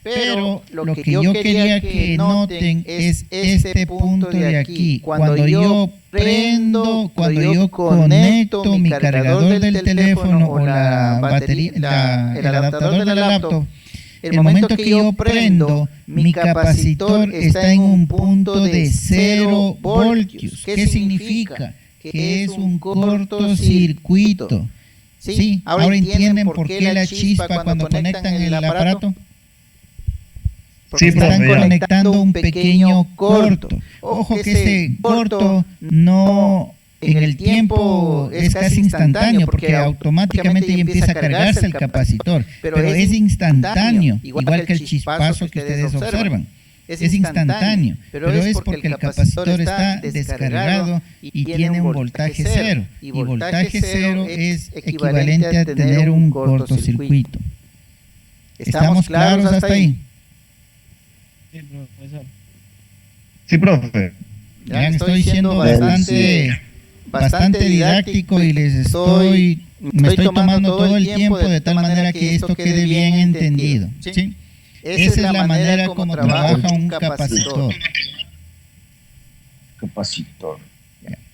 Pero lo que yo quería que noten es este punto de aquí. Cuando yo prendo, cuando yo conecto mi cargador del teléfono o la batería, el adaptador de la laptop, el momento que yo prendo, mi capacitor está en un punto de 0 voltios. ¿Qué significa? Que es un cortocircuito. ¿Sí? Ahora entienden por qué la chispa cuando conectan el aparato. Porque están conectando un pequeño corto. Ojo que ese corto no en el tiempo es casi instantáneo porque automáticamente ya empieza a cargarse el capacitor. Pero es instantáneo, igual que el chispazo que ustedes observan. Es instantáneo, pero es porque el capacitor está descargado y tiene un voltaje cero. Y voltaje cero es equivalente a tener un cortocircuito. ¿Estamos claros hasta ahí? Sí, profesor. Sí, profe. Ya estoy siendo bastante didáctico y me estoy tomando todo el tiempo de tal manera que esto quede bien entendido. ¿Sí? Esa es la manera como trabaja un capacitor.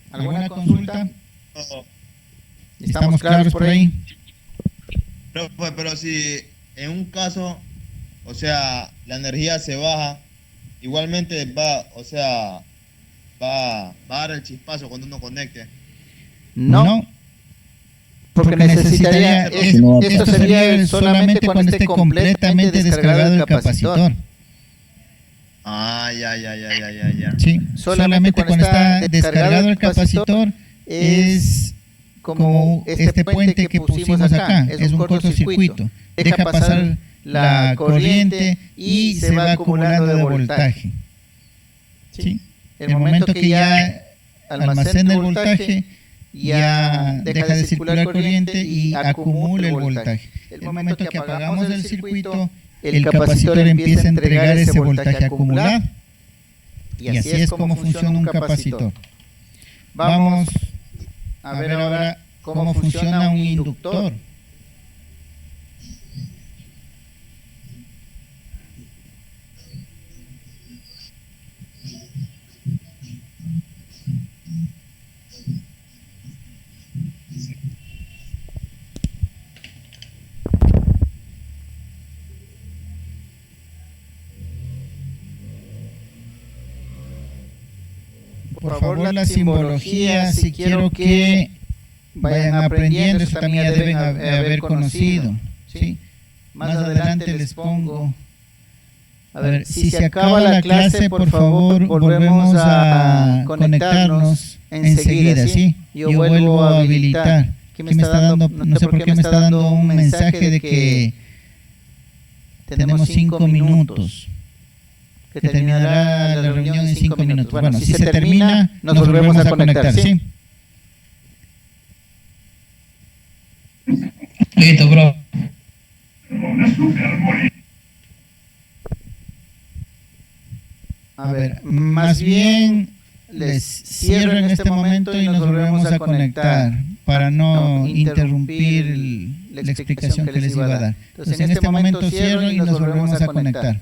¿Alguna consulta? ¿Estamos claros por ahí? Pero si en un caso, o sea, la energía se baja, igualmente va a dar el chispazo cuando uno conecte. No, porque necesitaría, esto sería solamente cuando esté completamente descargado el capacitor. Ya. Sí, solamente cuando está descargado el capacitor es como este puente que pusimos acá, es un cortocircuito, deja pasar la corriente y se va acumulando de voltaje. ¿Sí? El momento que ya almacena el voltaje, ya deja de circular corriente y acumula el voltaje. El momento que apagamos el circuito, el capacitor empieza a entregar ese voltaje acumulado. Y así es como funciona un capacitor. Vamos a ver ahora cómo funciona un inductor. Por favor, la simbología, si quiero que vayan aprendiendo, eso también ya deben haber conocido, ¿sí? Más adelante les pongo. A ver, si se acaba la clase, por favor, volvemos a conectarnos enseguida, ¿sí? Yo vuelvo a habilitar. ¿Qué me está dando? No sé por qué me está dando un mensaje de que tenemos 5 minutos. Que terminará la reunión en 5 minutos. Bueno, si se termina, nos volvemos a conectar, ¿sí? Listo, bro. A ver, más bien les cierro en este momento y nos volvemos a conectar para no interrumpir la explicación que les iba a dar. Entonces, en este momento cierro y nos volvemos a conectar.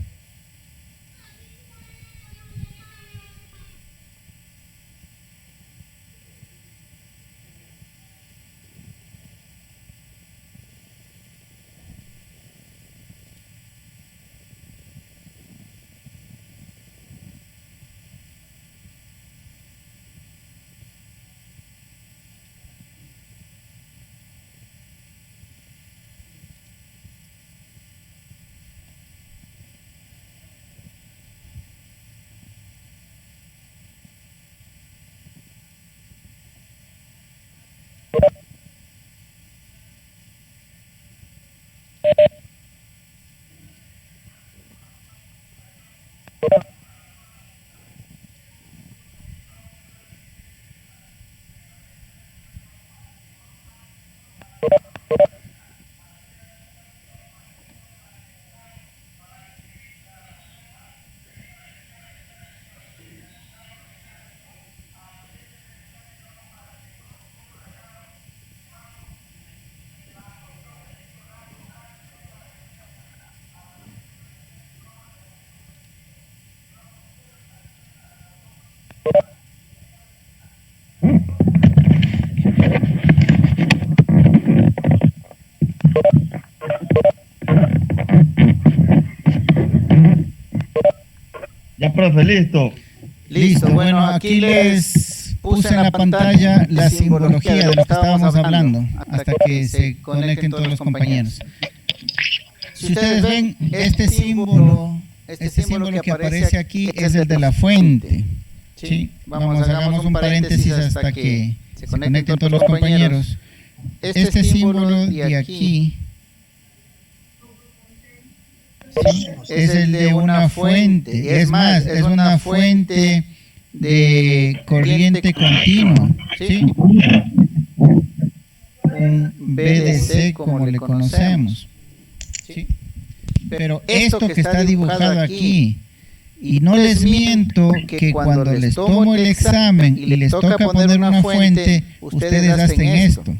Ya, profe, listo. Listo, bueno, aquí les puse en la pantalla la simbología de lo que estábamos hablando, hasta que se conecten todos los compañeros. Si ustedes ven, este símbolo que aparece aquí es el de la fuente. ¿Sí? Vamos, hagamos un paréntesis hasta que se conecten todos los compañeros. Este símbolo de aquí, ¿sí? Es el de una fuente, es más, es una fuente de corriente continua, ¿sí? Un BDC como le conocemos, ¿sí? Pero esto que está dibujado aquí, y no les miento que cuando les tomo el examen y les toca poner una fuente, ustedes hacen esto.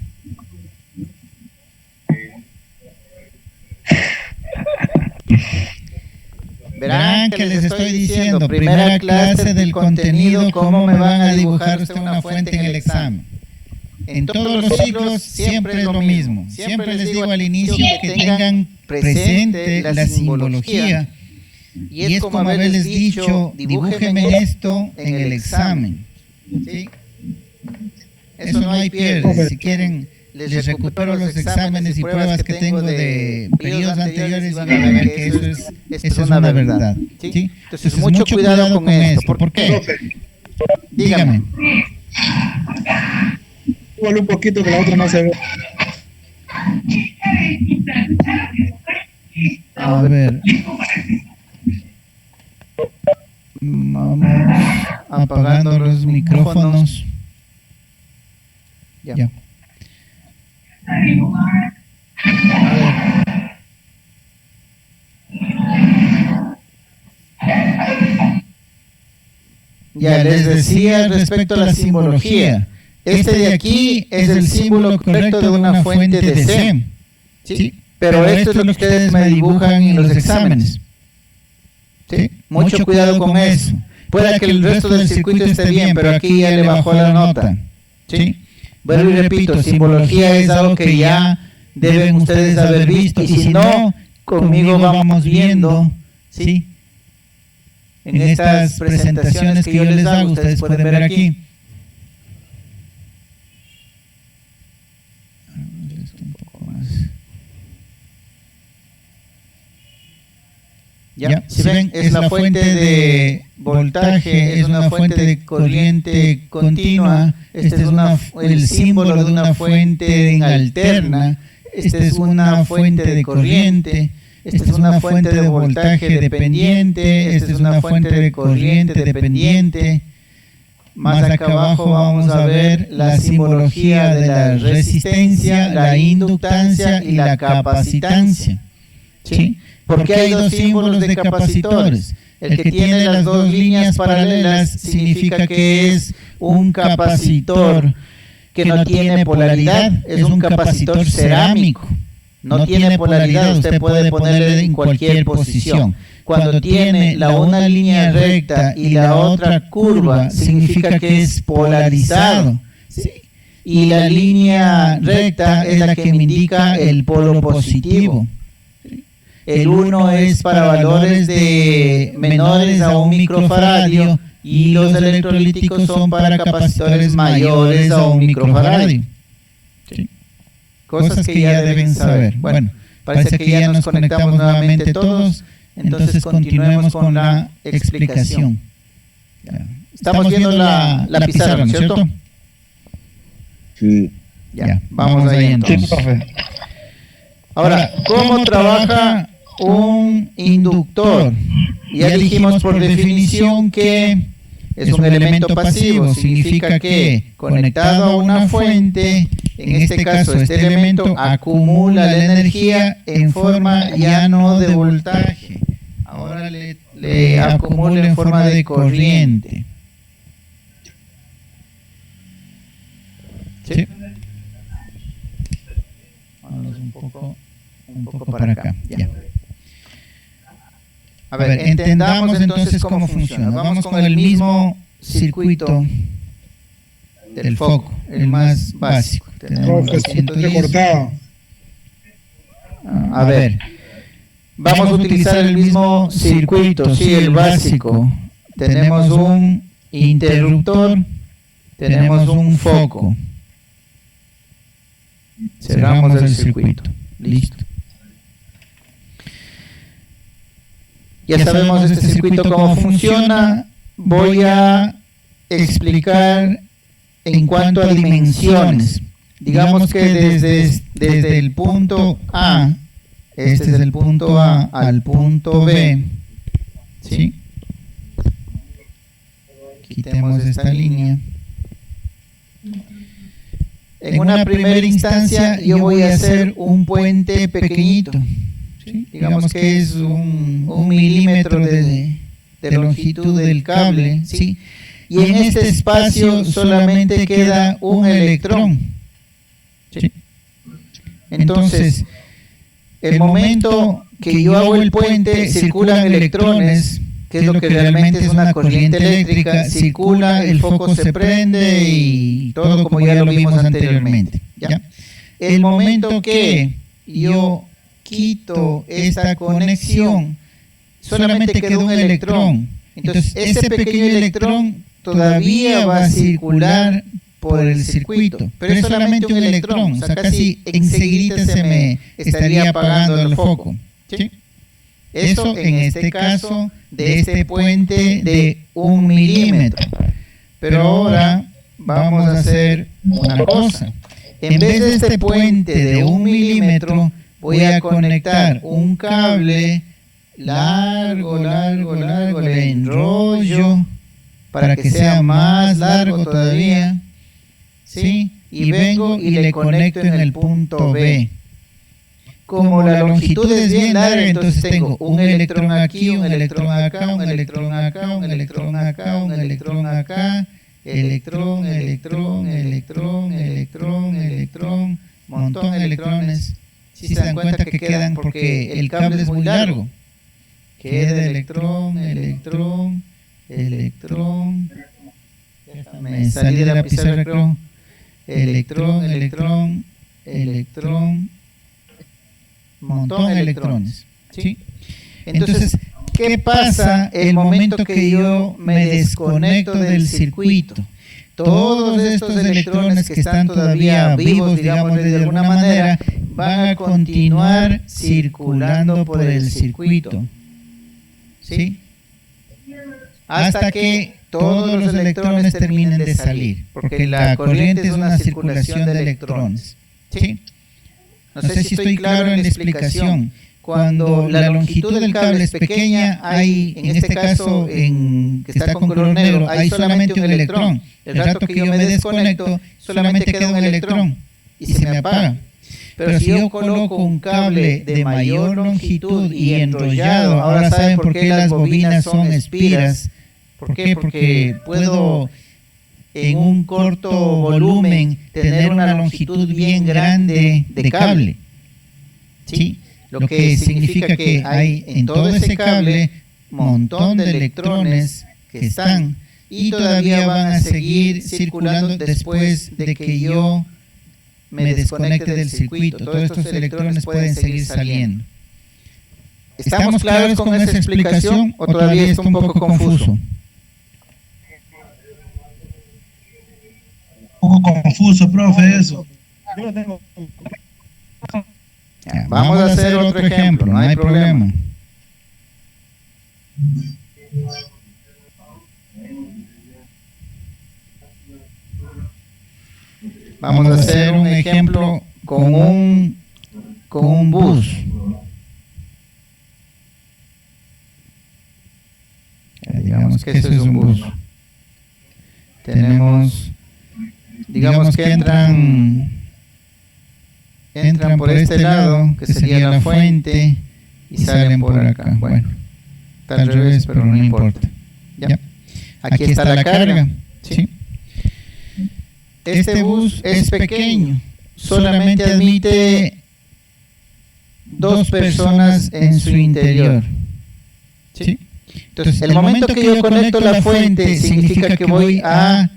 Verán que les estoy diciendo, primera clase del contenido, cómo me van a dibujar usted una fuente en el examen. En todos los ciclos siempre es lo mismo. Siempre les digo al inicio que tengan presente la simbología. Y es como haberles dicho, dibújenme esto en el examen. ¿Sí? Eso no hay pierde. Si quieren, les recupero los exámenes y pruebas que tengo de periodos anteriores y van a ver que esto es una verdad. ¿Sí? Entonces, mucho cuidado con esto. ¿Por qué? Dígame. Súbale un poquito que la otra no se ve. A ver. Vamos apagando los micrófonos. Ya. Ya les decía respecto a la simbología. Este de aquí es el símbolo correcto de una fuente de SEM. ¿Sí? Pero esto es lo que ustedes me dibujan en los exámenes. ¿Sí? Mucho cuidado con eso. Puede que el resto del circuito esté bien, pero aquí ya le bajó la nota. ¿Sí? Vuelvo y repito, simbología es algo que ya deben ustedes haber visto. Y si no, conmigo vamos viendo, ¿sí? En estas presentaciones que yo les hago, ustedes pueden ver aquí. Ya, si ven, es la fuente de voltaje, es una fuente de corriente continua, este es el símbolo de una fuente alterna, este es una fuente de corriente, esta es una fuente de voltaje dependiente, esta es una fuente de corriente dependiente. Más acá abajo vamos a ver la simbología de la resistencia, la inductancia y la capacitancia. ¿Sí? Porque hay dos símbolos de capacitores. El que tiene las dos líneas paralelas significa que es un capacitor que no tiene polaridad, es un capacitor cerámico. No tiene polaridad, usted puede ponerle en cualquier posición. Cuando tiene la una línea recta y la otra curva, significa que es polarizado. ¿Sí? Y la línea recta es la que me indica el polo positivo. El 1 es para valores de menores a 1 microfaradio y los electrolíticos son para capacitores mayores a 1 microfaradio. ¿Sí? Cosas que ya deben saber. Bueno, parece que ya nos conectamos nuevamente todos, entonces continuemos con la explicación. Estamos viendo la pizarra, ¿no es cierto? Sí. Ya, vamos ahí entonces. Sí, profe. Ahora, ¿cómo trabaja un inductor? Ya dijimos por definición que es un elemento pasivo, significa que conectado a una fuente, en este caso este elemento acumula la energía en forma ya no de voltaje, ahora le acumula en forma de corriente. ¿Sí? Vamos un poco para acá. Ya. A ver, entendamos entonces cómo funciona. Vamos con el mismo circuito del foco, el más básico. Tenemos los 110. A ver, vamos a utilizar el mismo circuito, sí, el básico. Tenemos un interruptor, tenemos un foco. Cerramos el circuito. Listo. Ya sabemos este circuito cómo funciona. Voy a explicar en cuanto a dimensiones. Digamos que desde el punto A, este es el punto A, al punto B, ¿sí? Quitemos esta línea. En una primera instancia yo voy a hacer un puente pequeñito. ¿Sí? Digamos que es un milímetro de longitud del cable, ¿sí? Y en este espacio solamente queda un electrón, ¿sí? Entonces, el momento que yo hago el puente, circulan electrones, que es lo que realmente es una corriente eléctrica, circula, el foco se prende y todo como ya lo vimos anteriormente, ¿ya? El momento que yo quito esta conexión, solamente queda un electrón. Entonces, ese pequeño electrón todavía va a circular por el circuito, pero es solamente un electrón, o sea, casi enseguida se me estaría apagando el foco, ¿sí? Eso en este caso de este puente de 1 milímetro. Pero ahora vamos a hacer una cosa. En vez de este puente de 1 milímetro, voy a conectar un cable largo, le enrollo para que sea más largo todavía, ¿sí? y vengo y le conecto en el punto B. Como la longitud es bien larga, entonces tengo un electrón aquí, un electrón acá, un electrón acá, un electrón acá, un electrón acá, electrón, electrón, electrón, electrón, electrón, montón de electrones. Si se dan cuenta que quedan porque el cable es muy largo. Queda electrón, electrón, electrón. Me salí de la pizarra, creo. Electrón, electrón, electrón, montón de electrones. ¿Sí? Entonces, ¿qué pasa el momento que yo me desconecto del circuito? Todos estos electrones que están todavía vivos, digamos de alguna manera, van a continuar circulando por el circuito. ¿Sí? Hasta que todos los electrones terminen de salir, porque la corriente es una circulación de electrones. ¿Sí? No sé si estoy claro en la explicación. Cuando la longitud del cable es pequeña, hay, en este caso, que está con color negro, hay solamente un electrón. El rato que yo me desconecto, solamente queda un electrón y se me apaga. Pero si yo coloco un cable de mayor longitud y enrollado, ahora saben por qué las bobinas son espiras. ¿Por qué? Porque puedo en un corto volumen tener una longitud bien grande de cable. ¿Sí? Lo que significa que hay en todo ese cable un montón de electrones que están y todavía van a seguir circulando después de que yo me desconecte del circuito. Todos estos electrones pueden seguir saliendo. ¿Estamos claros con esa explicación o todavía está un poco confuso? Un poco confuso, profe, eso. Yo lo tengo. Ya, vamos a hacer otro ejemplo, no hay problema. Vamos a hacer un ejemplo con un bus. Digamos que eso es un bus. Tenemos, digamos que entran por este lado, que sería la fuente, y salen por acá. Bueno, está al revés, pero no importa. ¿Ya? Aquí está la carga. ¿Sí? Este bus es pequeño, solamente admite 2 personas en su interior. ¿Sí? Entonces, el momento que yo conecto la fuente significa que voy a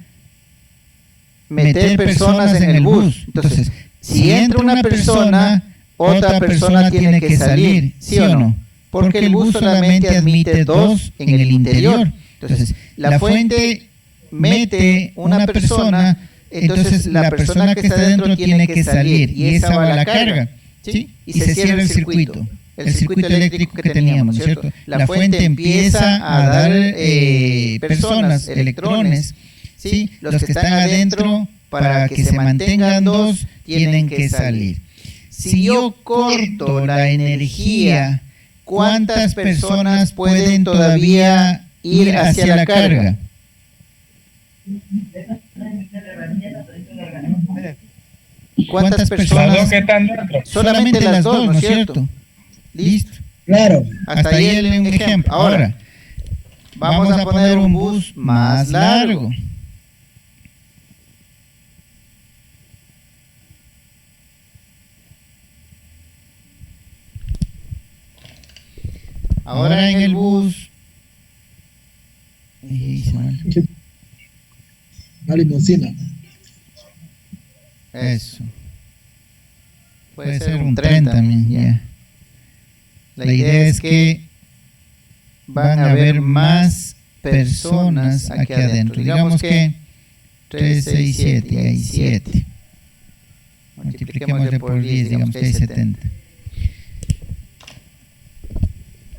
meter personas en el bus. Entonces, si entra una persona, otra persona tiene que salir, ¿sí o no? Porque el bus solamente admite 2 en el interior. Entonces, la fuente mete una persona, entonces la persona que está dentro tiene que salir y esa va a la carga, ¿sí? Y se cierra el circuito eléctrico que teníamos, ¿cierto? La fuente empieza a dar personas, electrones, ¿sí? Los que están adentro, para que se mantengan 2, tienen que salir. Si yo corto la energía, ¿cuántas personas pueden todavía ir hacia la carga? ¿Cuántas personas? Las 2 que están dentro. Solamente las 2, ¿no es cierto? Listo. Claro. Hasta ahí un ejemplo. Ahora, vamos a poner un bus más largo. Ahora en el bus. Una limusina. Eso. Puede ser un tren también, ya. La idea es que van a haber más personas aquí adentro. Digamos que 3, 6, 7, y hay 7. Multipliquémosle por 10, digamos que hay 70.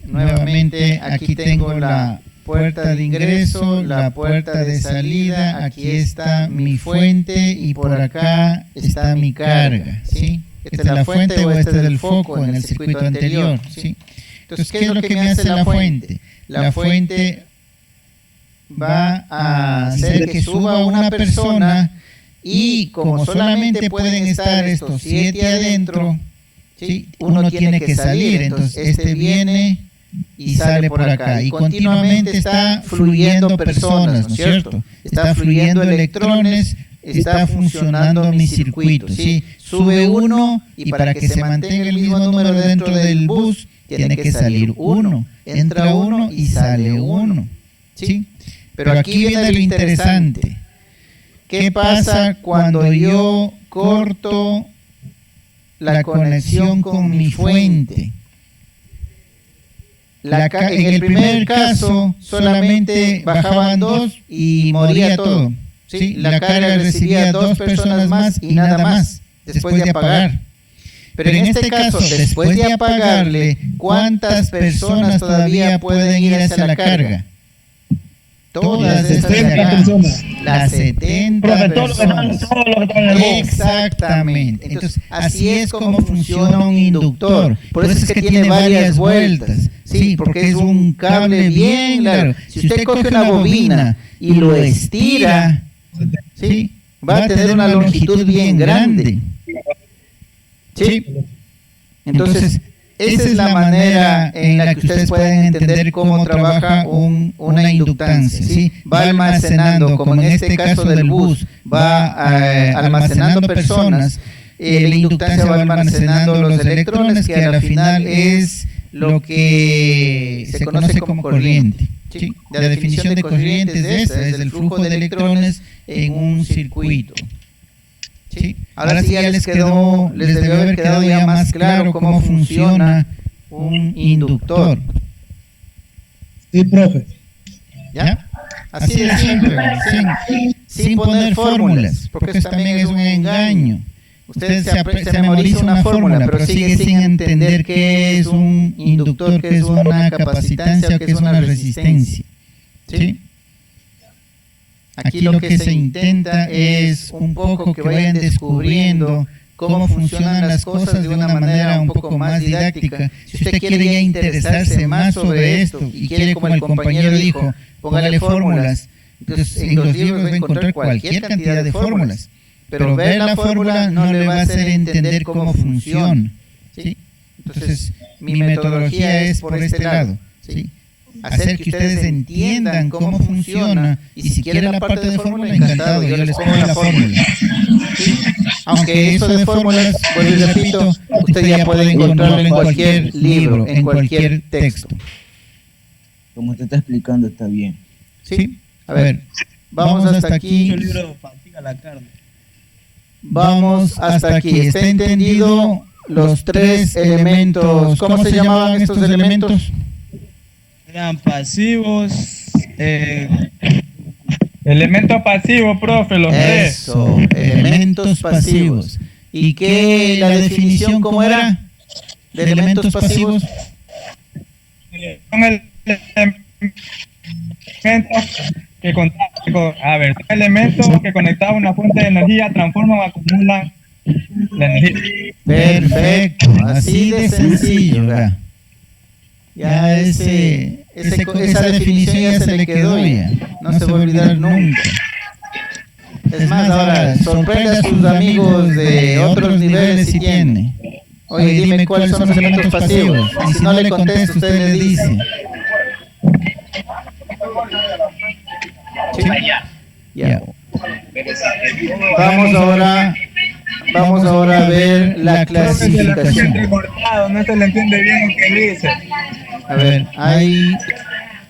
Nuevamente aquí tengo la puerta de ingreso, la puerta de salida, aquí está mi fuente y por acá está mi carga, ¿sí? Esta es la fuente o este es el foco en el circuito anterior, ¿sí? Entonces, ¿qué es lo que me hace la fuente? La fuente va a hacer que suba una persona Y como solamente pueden estar estos 7 adentro, ¿sí? Uno tiene que salir, entonces este viene y sale por acá. Y continuamente está fluyendo personas, ¿no es cierto? Está fluyendo electrones, está funcionando mi circuito, ¿sí? Sube uno y para que se mantenga el mismo número dentro del bus, tiene que salir uno. Entra uno y sale uno, ¿sí? Pero aquí viene lo interesante. ¿Qué pasa cuando yo corto la conexión con mi fuente? En el primer caso solamente bajaban 2 y moría todo, ¿sí? La carga recibía 2 personas más y nada más, después de apagar. Pero en este caso, después de apagarle, ¿cuántas personas todavía pueden ir hacia la carga? Todas estas personas. Las 70 personas. Exactamente. Entonces, así es como funciona un inductor. Por eso es que tiene varias vueltas. Sí, porque es un cable bien largo. Si usted coge una bobina y lo estira, ¿sí? Va a tener una longitud bien grande. ¿Sí? Entonces, esa es la manera en la que ustedes pueden entender cómo trabaja una inductancia, ¿sí? Va almacenando, como en este caso del bus, va almacenando personas, la inductancia va almacenando los electrones, que a la final es lo que se conoce como corriente, ¿sí? La definición de corriente es esa, es el flujo de electrones en un circuito. ¿Sí? Ahora sí ya les debió haber quedado ya más claro cómo funciona un inductor. Sí, profe. ¿Ya? Así de simple, sin poner fórmulas, porque eso también es un engaño. Usted se memoriza una fórmula, pero sigue sin entender qué es un inductor, qué es una capacitancia o qué es una resistencia. ¿Sí? Aquí lo que se intenta es un poco que vayan descubriendo cómo funcionan las cosas de una manera un poco más didáctica. Si usted quiere ya interesarse más sobre esto y quiere, como el compañero dijo, póngale fórmulas, entonces en los libros va a encontrar cualquier cantidad de fórmulas, pero ver la fórmula no le va a hacer entender cómo funciona, ¿sí? Entonces mi metodología es por este lado, ¿sí? Hacer que ustedes entiendan cómo funciona, y si quieren la parte de fórmula, encantado, yo les pongo la fórmula. ¿Sí? Aunque eso de fórmulas, vuelvo y repito, usted ya puede encontrarlo en cualquier libro, en cualquier texto. Como usted está explicando, está bien. ¿Sí? A ver, vamos hasta aquí. Vamos hasta aquí. ¿Está entendido los 3 elementos? ¿Cómo se llamaban estos elementos? Eran pasivos. Elemento pasivo, profe, los tres. Eso, elementos pasivos. ¿Y qué, la definición cómo era de elementos pasivos? Son elementos que conectados a una fuente de energía transforman o acumulan la energía. Perfecto, así de sencillo, ¿verdad? Ya esa definición ya se le quedó ya, no se va a olvidar nunca. Es más, ahora sorprende a sus amigos de otros niveles si tiene. Oye, dime cuáles son los elementos pasivos. Y si no le contesto, usted le dice. ¿Sí? Ya. Vamos ahora a ver la clasificación. No se le entiende bien lo que dice. A ver, hay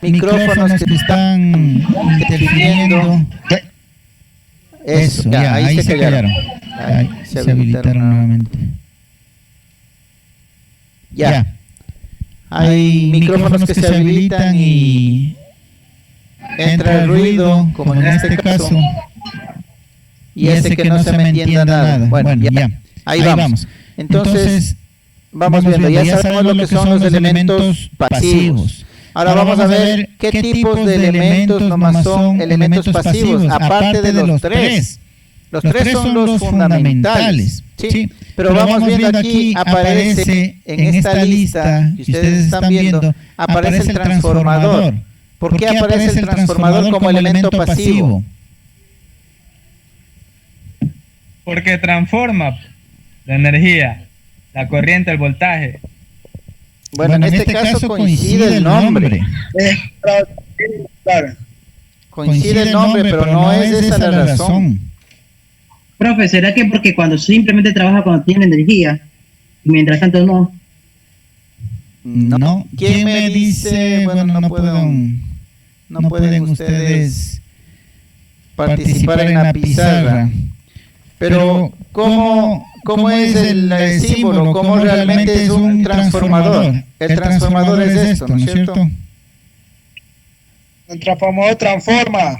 micrófonos que están interfiriendo. Eso, ya, ahí se callaron. Ahí se habilitaron nuevamente. Ya. Hay micrófonos que se habilitan y entra el ruido, como en este caso. Y ese que no se me entienda nada. Bueno, ya. Ahí vamos. Entonces, vamos viendo, ya sabemos lo que son los elementos pasivos. Ahora vamos a ver qué tipos de elementos nomás son elementos pasivos, aparte de los 3. Los 3 son los fundamentales, ¿sí? Pero vamos viendo aquí, aparece en esta lista que ustedes están viendo, aparece el transformador. ¿Por qué aparece el transformador como elemento pasivo? Porque transforma la energía, la corriente, el voltaje. Bueno, en este caso coincide el nombre. Claro. Coincide el nombre, pero no es esa la razón. Profe, ¿será que porque cuando simplemente trabaja cuando tiene energía, y mientras tanto no? No. ¿Quién me dice? Bueno, no pueden ustedes participar en la pizarra. Pero, ¿cómo es el símbolo? ¿Cómo realmente es un transformador? El transformador es esto, ¿no es cierto? El transformador transforma.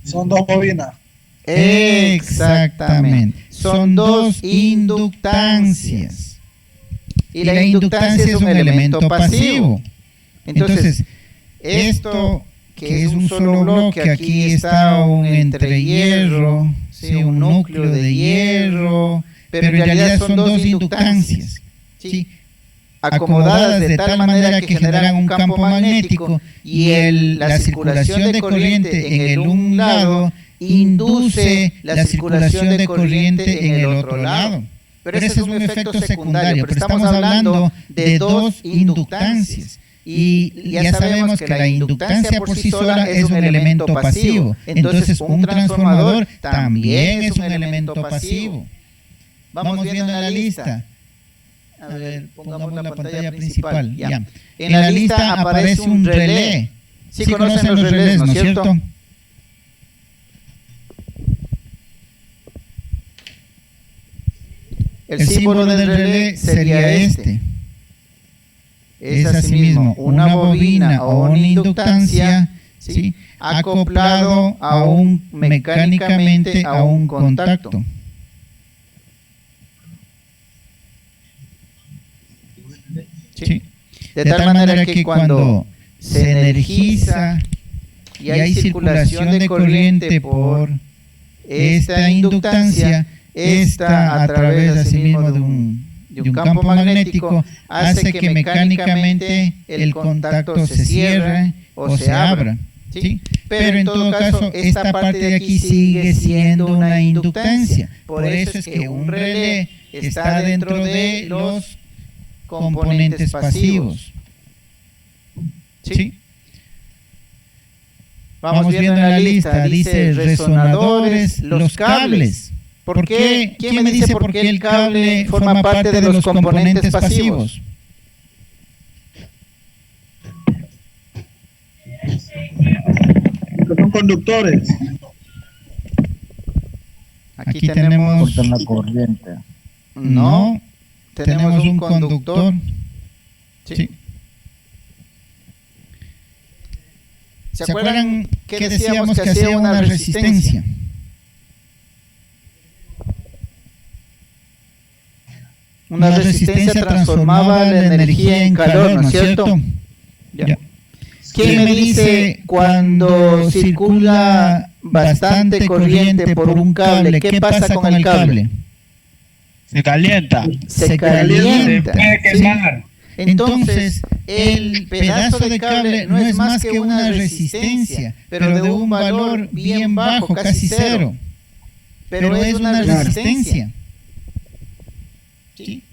Son dos bobinas. Exactamente. Son dos inductancias. Y la inductancia es un elemento pasivo. Entonces, esto que es un solo bloque, aquí está un entrehierro, ¿sí? Un núcleo de hierro, pero en realidad son dos inductancias, ¿sí? Acomodadas de tal manera que generan un campo magnético y la circulación de corriente en el un lado induce la circulación de corriente en el otro lado. Pero ese es un efecto secundario, pero estamos hablando de dos inductancias. Y ya sabemos que la inductancia por sí sola es un elemento pasivo. Entonces, un transformador también es un elemento pasivo. Vamos viendo en la lista. A ver, pongamos la pantalla principal. Ya. En la lista aparece un relé. Sí conocen los relés, ¿no es cierto? El símbolo del relé sería este. Es asimismo una bobina o una inductancia, ¿sí? Acoplado mecánicamente a un contacto. ¿Sí? De tal manera que cuando se energiza y hay circulación de corriente por esta inductancia, esta a través asimismo de un campo magnético hace que mecánicamente el contacto se cierre o se abra, ¿sí? Pero en todo caso esta parte de aquí sigue siendo una inductancia. Por eso es que un relé está dentro de los componentes pasivos, ¿sí? Vamos viendo en la lista, dice resonadores, los cables. ¿Por qué? ¿Quién me dice por qué el cable forma parte de los componentes pasivos? Son conductores. Aquí tenemos la corriente. No, tenemos un conductor. Sí. ¿Se acuerdan que decíamos que hacía una resistencia? Una resistencia transformaba la energía en calor, ¿no es cierto? Ya. ¿Quién me dice cuando circula bastante corriente por un cable, qué pasa con el cable? Se calienta. Se calienta. Se puede quemar. ¿Sí? Entonces, el pedazo de cable no es más que una resistencia, pero de un valor bien bajo, casi cero. Pero es una resistencia. ¿Sí?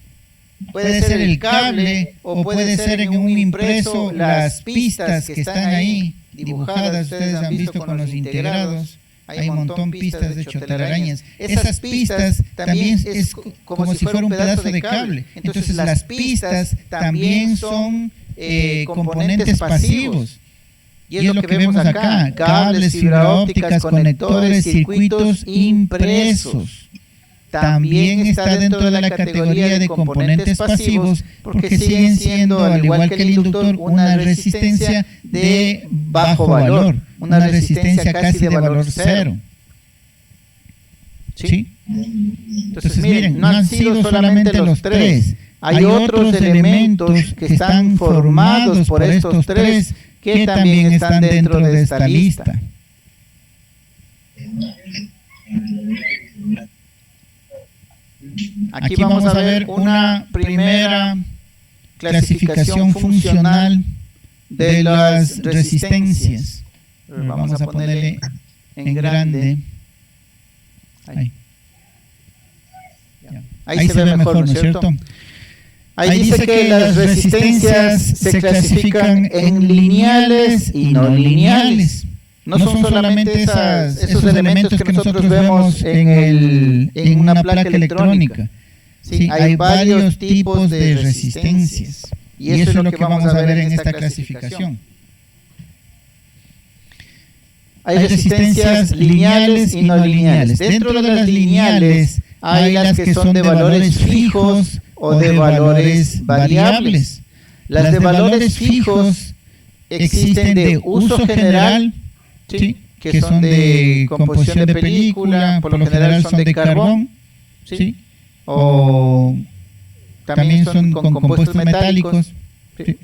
Puede ser el cable o puede ser en un impreso las pistas que están ahí dibujadas. Ustedes han visto con los integrados. Hay un montón de pistas de hecho telarañas. Esas pistas también es como si fuera un pedazo de cable. Entonces las pistas también son componentes pasivos. Y es lo que vemos acá: cables, fibra ópticas, conectores, circuitos impresos. También está dentro de la categoría de componentes pasivos porque siguen siendo, al igual que el inductor, una resistencia de bajo valor, una resistencia casi de valor cero. ¿Sí? Entonces miren, no han sido solamente los tres, hay otros elementos que están formados por estos tres que también están dentro de esta lista. Aquí vamos a ver una primera clasificación funcional de las resistencias. Vamos a ponerle en grande. Ahí se ve mejor, ¿no es cierto? Ahí dice que las resistencias se clasifican en lineales y no lineales. No son solamente esos elementos que nosotros vemos en una placa electrónica. Sí, hay varios tipos de resistencias. Y eso es lo que vamos a ver en esta clasificación. Hay resistencias lineales y no lineales. Dentro de las lineales hay las que son de valores fijos o de valores variables. Las de valores fijos existen de uso general, ¿sí?, que son de composición de película, por lo general son de carbón, ¿sí?, o también son con compuestos metálicos. ¿Sí?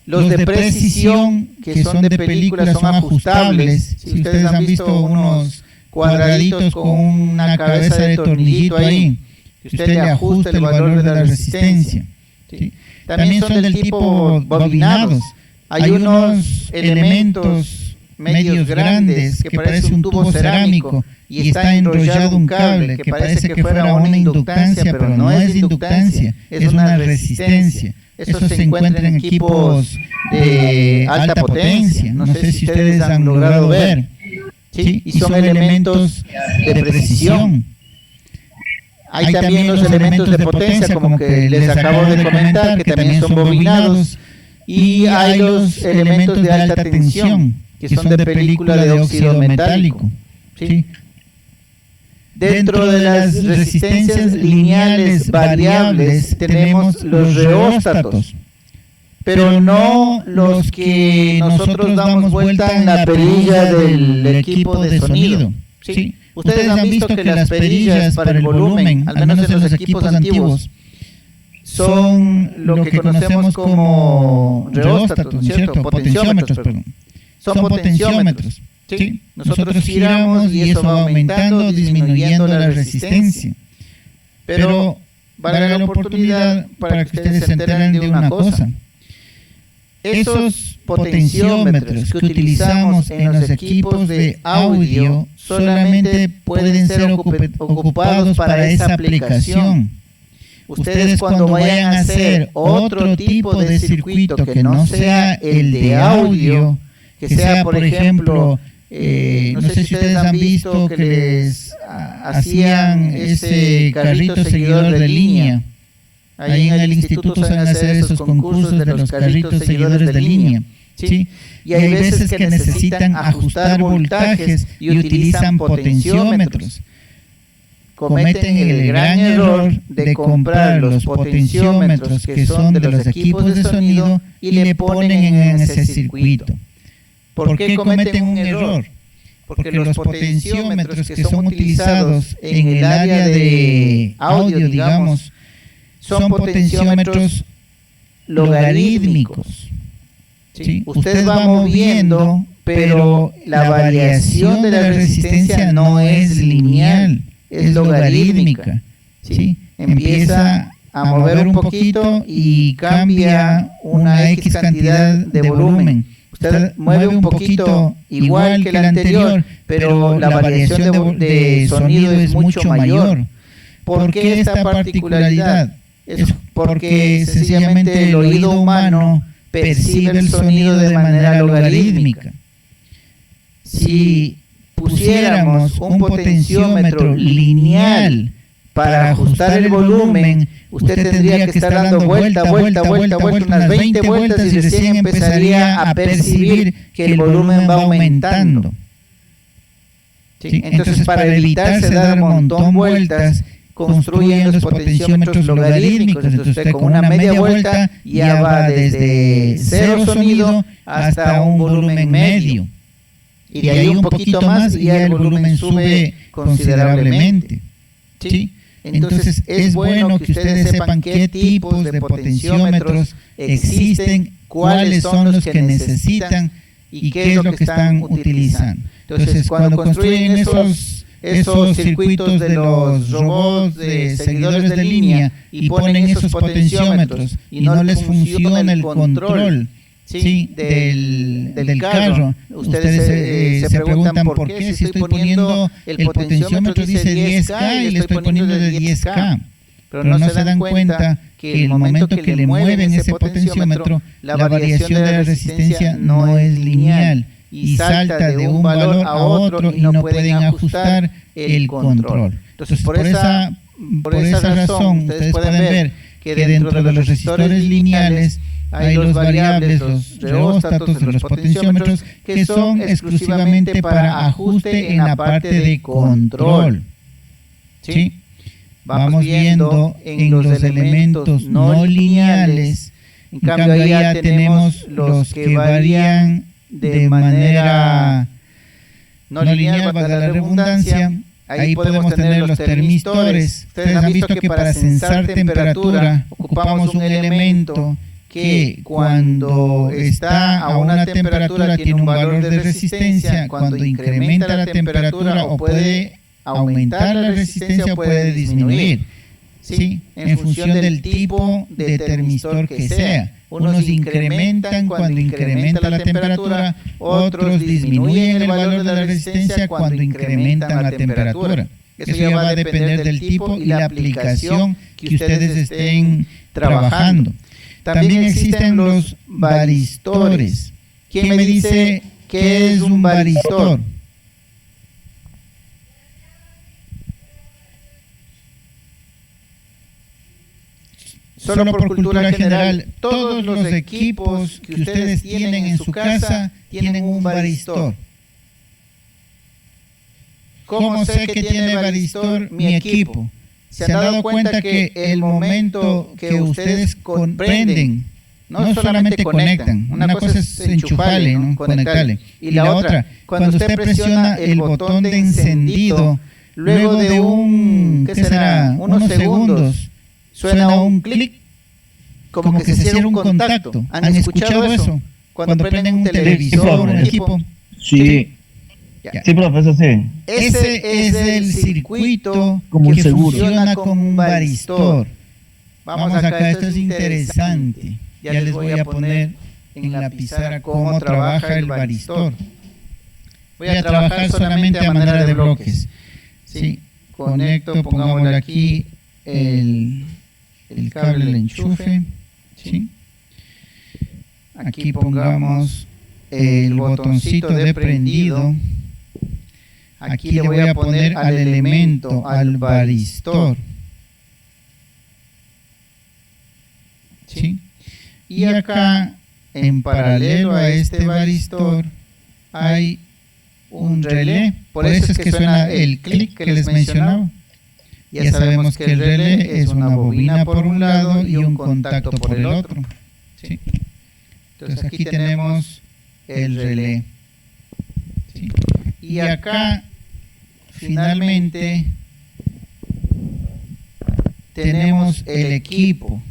Los de precisión, que son de película, son ajustables. Si ustedes han visto unos cuadraditos con una cabeza de tornillito ahí, que usted le ajusta el valor de la resistencia. ¿Sí? También son del tipo bobinados. Hay unos elementos medios grandes que parece un tubo cerámico y está enrollado un cable que parece que fuera una inductancia, pero no es inductancia, es una resistencia. Esos se encuentran en equipos de alta potencia. No sé si ustedes han logrado ver. ¿Sí? Y son elementos de precisión. Hay también los elementos de potencia, como que les acabo de comentar, que también son bobinados. Y hay los elementos de alta tensión, que son de película de óxido metálico. ¿Sí? Dentro de las resistencias lineales variables tenemos los reóstatos, pero no los que nosotros damos vuelta en la perilla del equipo de sonido. ¿Sí? Ustedes han visto que las perillas para el volumen, al menos en los equipos antiguos, son lo que conocemos como reóstatos, ¿no es cierto? Potenciómetros, perdón. Son potenciómetros. ¿Sí? Nosotros giramos y eso va aumentando o disminuyendo la resistencia. Pero valga la oportunidad para que ustedes se enteren de una cosa. Esos potenciómetros que utilizamos en los equipos de audio solamente pueden ser ocupados para esa aplicación. Ustedes cuando vayan a hacer otro tipo de circuito que no sea el de audio, que sea por ejemplo, no sé si ustedes han visto que les hacían ese carrito seguidor de línea. Ahí en el instituto saben hacer esos concursos de los carritos seguidores de línea. ¿Sí? Y hay veces que necesitan ajustar voltajes y utilizan potenciómetros. Cometen el gran error de comprar los potenciómetros que son de los equipos de sonido y le ponen en ese circuito. ¿Por qué cometen un error? Porque los potenciómetros que son utilizados en el área de audio, digamos, son potenciómetros logarítmicos. ¿Sí? Usted va moviendo, pero la variación de la resistencia no es lineal, es logarítmica. ¿Sí? Empieza a mover un poquito y cambia una X cantidad de volumen. Usted mueve un poquito igual que el anterior, pero la variación de sonido es mucho mayor. ¿Por qué esta particularidad? Es porque sencillamente el oído humano percibe el sonido de manera logarítmica. Si pusiéramos un potenciómetro lineal para ajustar el volumen, usted tendría que estar dando vuelta, unas 20 vueltas y recién empezaría a percibir que el volumen va aumentando. ¿Sí? Entonces, para evitarse dar un montón de vueltas, construyen los potenciómetros logarítmicos. Entonces usted con una media vuelta ya va desde cero sonido hasta un volumen medio. Y de ahí un poquito más y ya el volumen sube considerablemente. ¿Sí? Entonces es bueno que ustedes sepan qué tipos de potenciómetros existen, cuáles son los que necesitan y qué es lo que están utilizando. Entonces cuando construyen esos circuitos de los robots de seguidores de línea y ponen esos potenciómetros y no les funciona el control, ¿sí? del carro. Ustedes se preguntan por qué si estoy poniendo el potenciómetro dice 10K y le estoy poniendo de 10K. Pero no se dan cuenta que el momento que le mueven ese potenciómetro, la variación de la resistencia no es lineal y salta de un valor a otro y no pueden ajustar el control. Entonces, por esa razón, ustedes pueden ver que dentro de los resistores lineales hay los variables, los reóstatos de los potenciómetros que son exclusivamente para ajuste en la parte de control. ¿Sí? Vamos viendo en los elementos no lineales, en cambio ahí ya tenemos los que varían de manera no lineal, valga la redundancia. Ahí podemos tener los termistores. Ustedes han visto que para censar temperatura ocupamos un elemento que cuando está a una temperatura tiene un valor de resistencia, cuando incrementa la temperatura o puede aumentar la resistencia o puede disminuir, ¿sí? En función del tipo de termistor que sea. Unos incrementan cuando incrementa la temperatura, otros disminuyen el valor de la resistencia cuando incrementan la temperatura. Eso ya va a depender del tipo y la aplicación que ustedes estén trabajando. También existen los varistores. ¿Quién me dice qué es un varistor? Solo por cultura general, todos los equipos que ustedes tienen en su casa tienen un varistor. ¿Cómo sé que tiene varistor mi equipo? ¿Se han dado cuenta que el momento que ustedes prenden, no solamente conectan, una cosa es enchufarle, ¿no? Conectarle, y la otra, cuando usted presiona el botón de encendido, luego de ¿qué será? Unos segundos, suena un clic, como que se cierra un contacto. ¿Han escuchado eso? Cuando prenden un televisor, un equipo. Sí. Sí, profesor, sí. Ese es el circuito que funciona con un varistor. Vamos acá, esto es interesante. Ya les voy a poner en la pizarra cómo trabaja el varistor. Voy a trabajar solamente a manera de bloques. Sí, conecto, pongámosle aquí el cable del enchufe. ¿Sí? Aquí pongamos el botoncito de prendido. Aquí le voy a poner al elemento, al varistor. ¿Sí? Y acá, en paralelo a este varistor, hay un relé. Por eso es que suena el clic que les mencionaba. Ya sabemos que el relé es una bobina por un lado y un contacto por el otro. ¿Sí? Entonces aquí tenemos el relé. ¿Sí? Y acá finalmente tenemos el equipo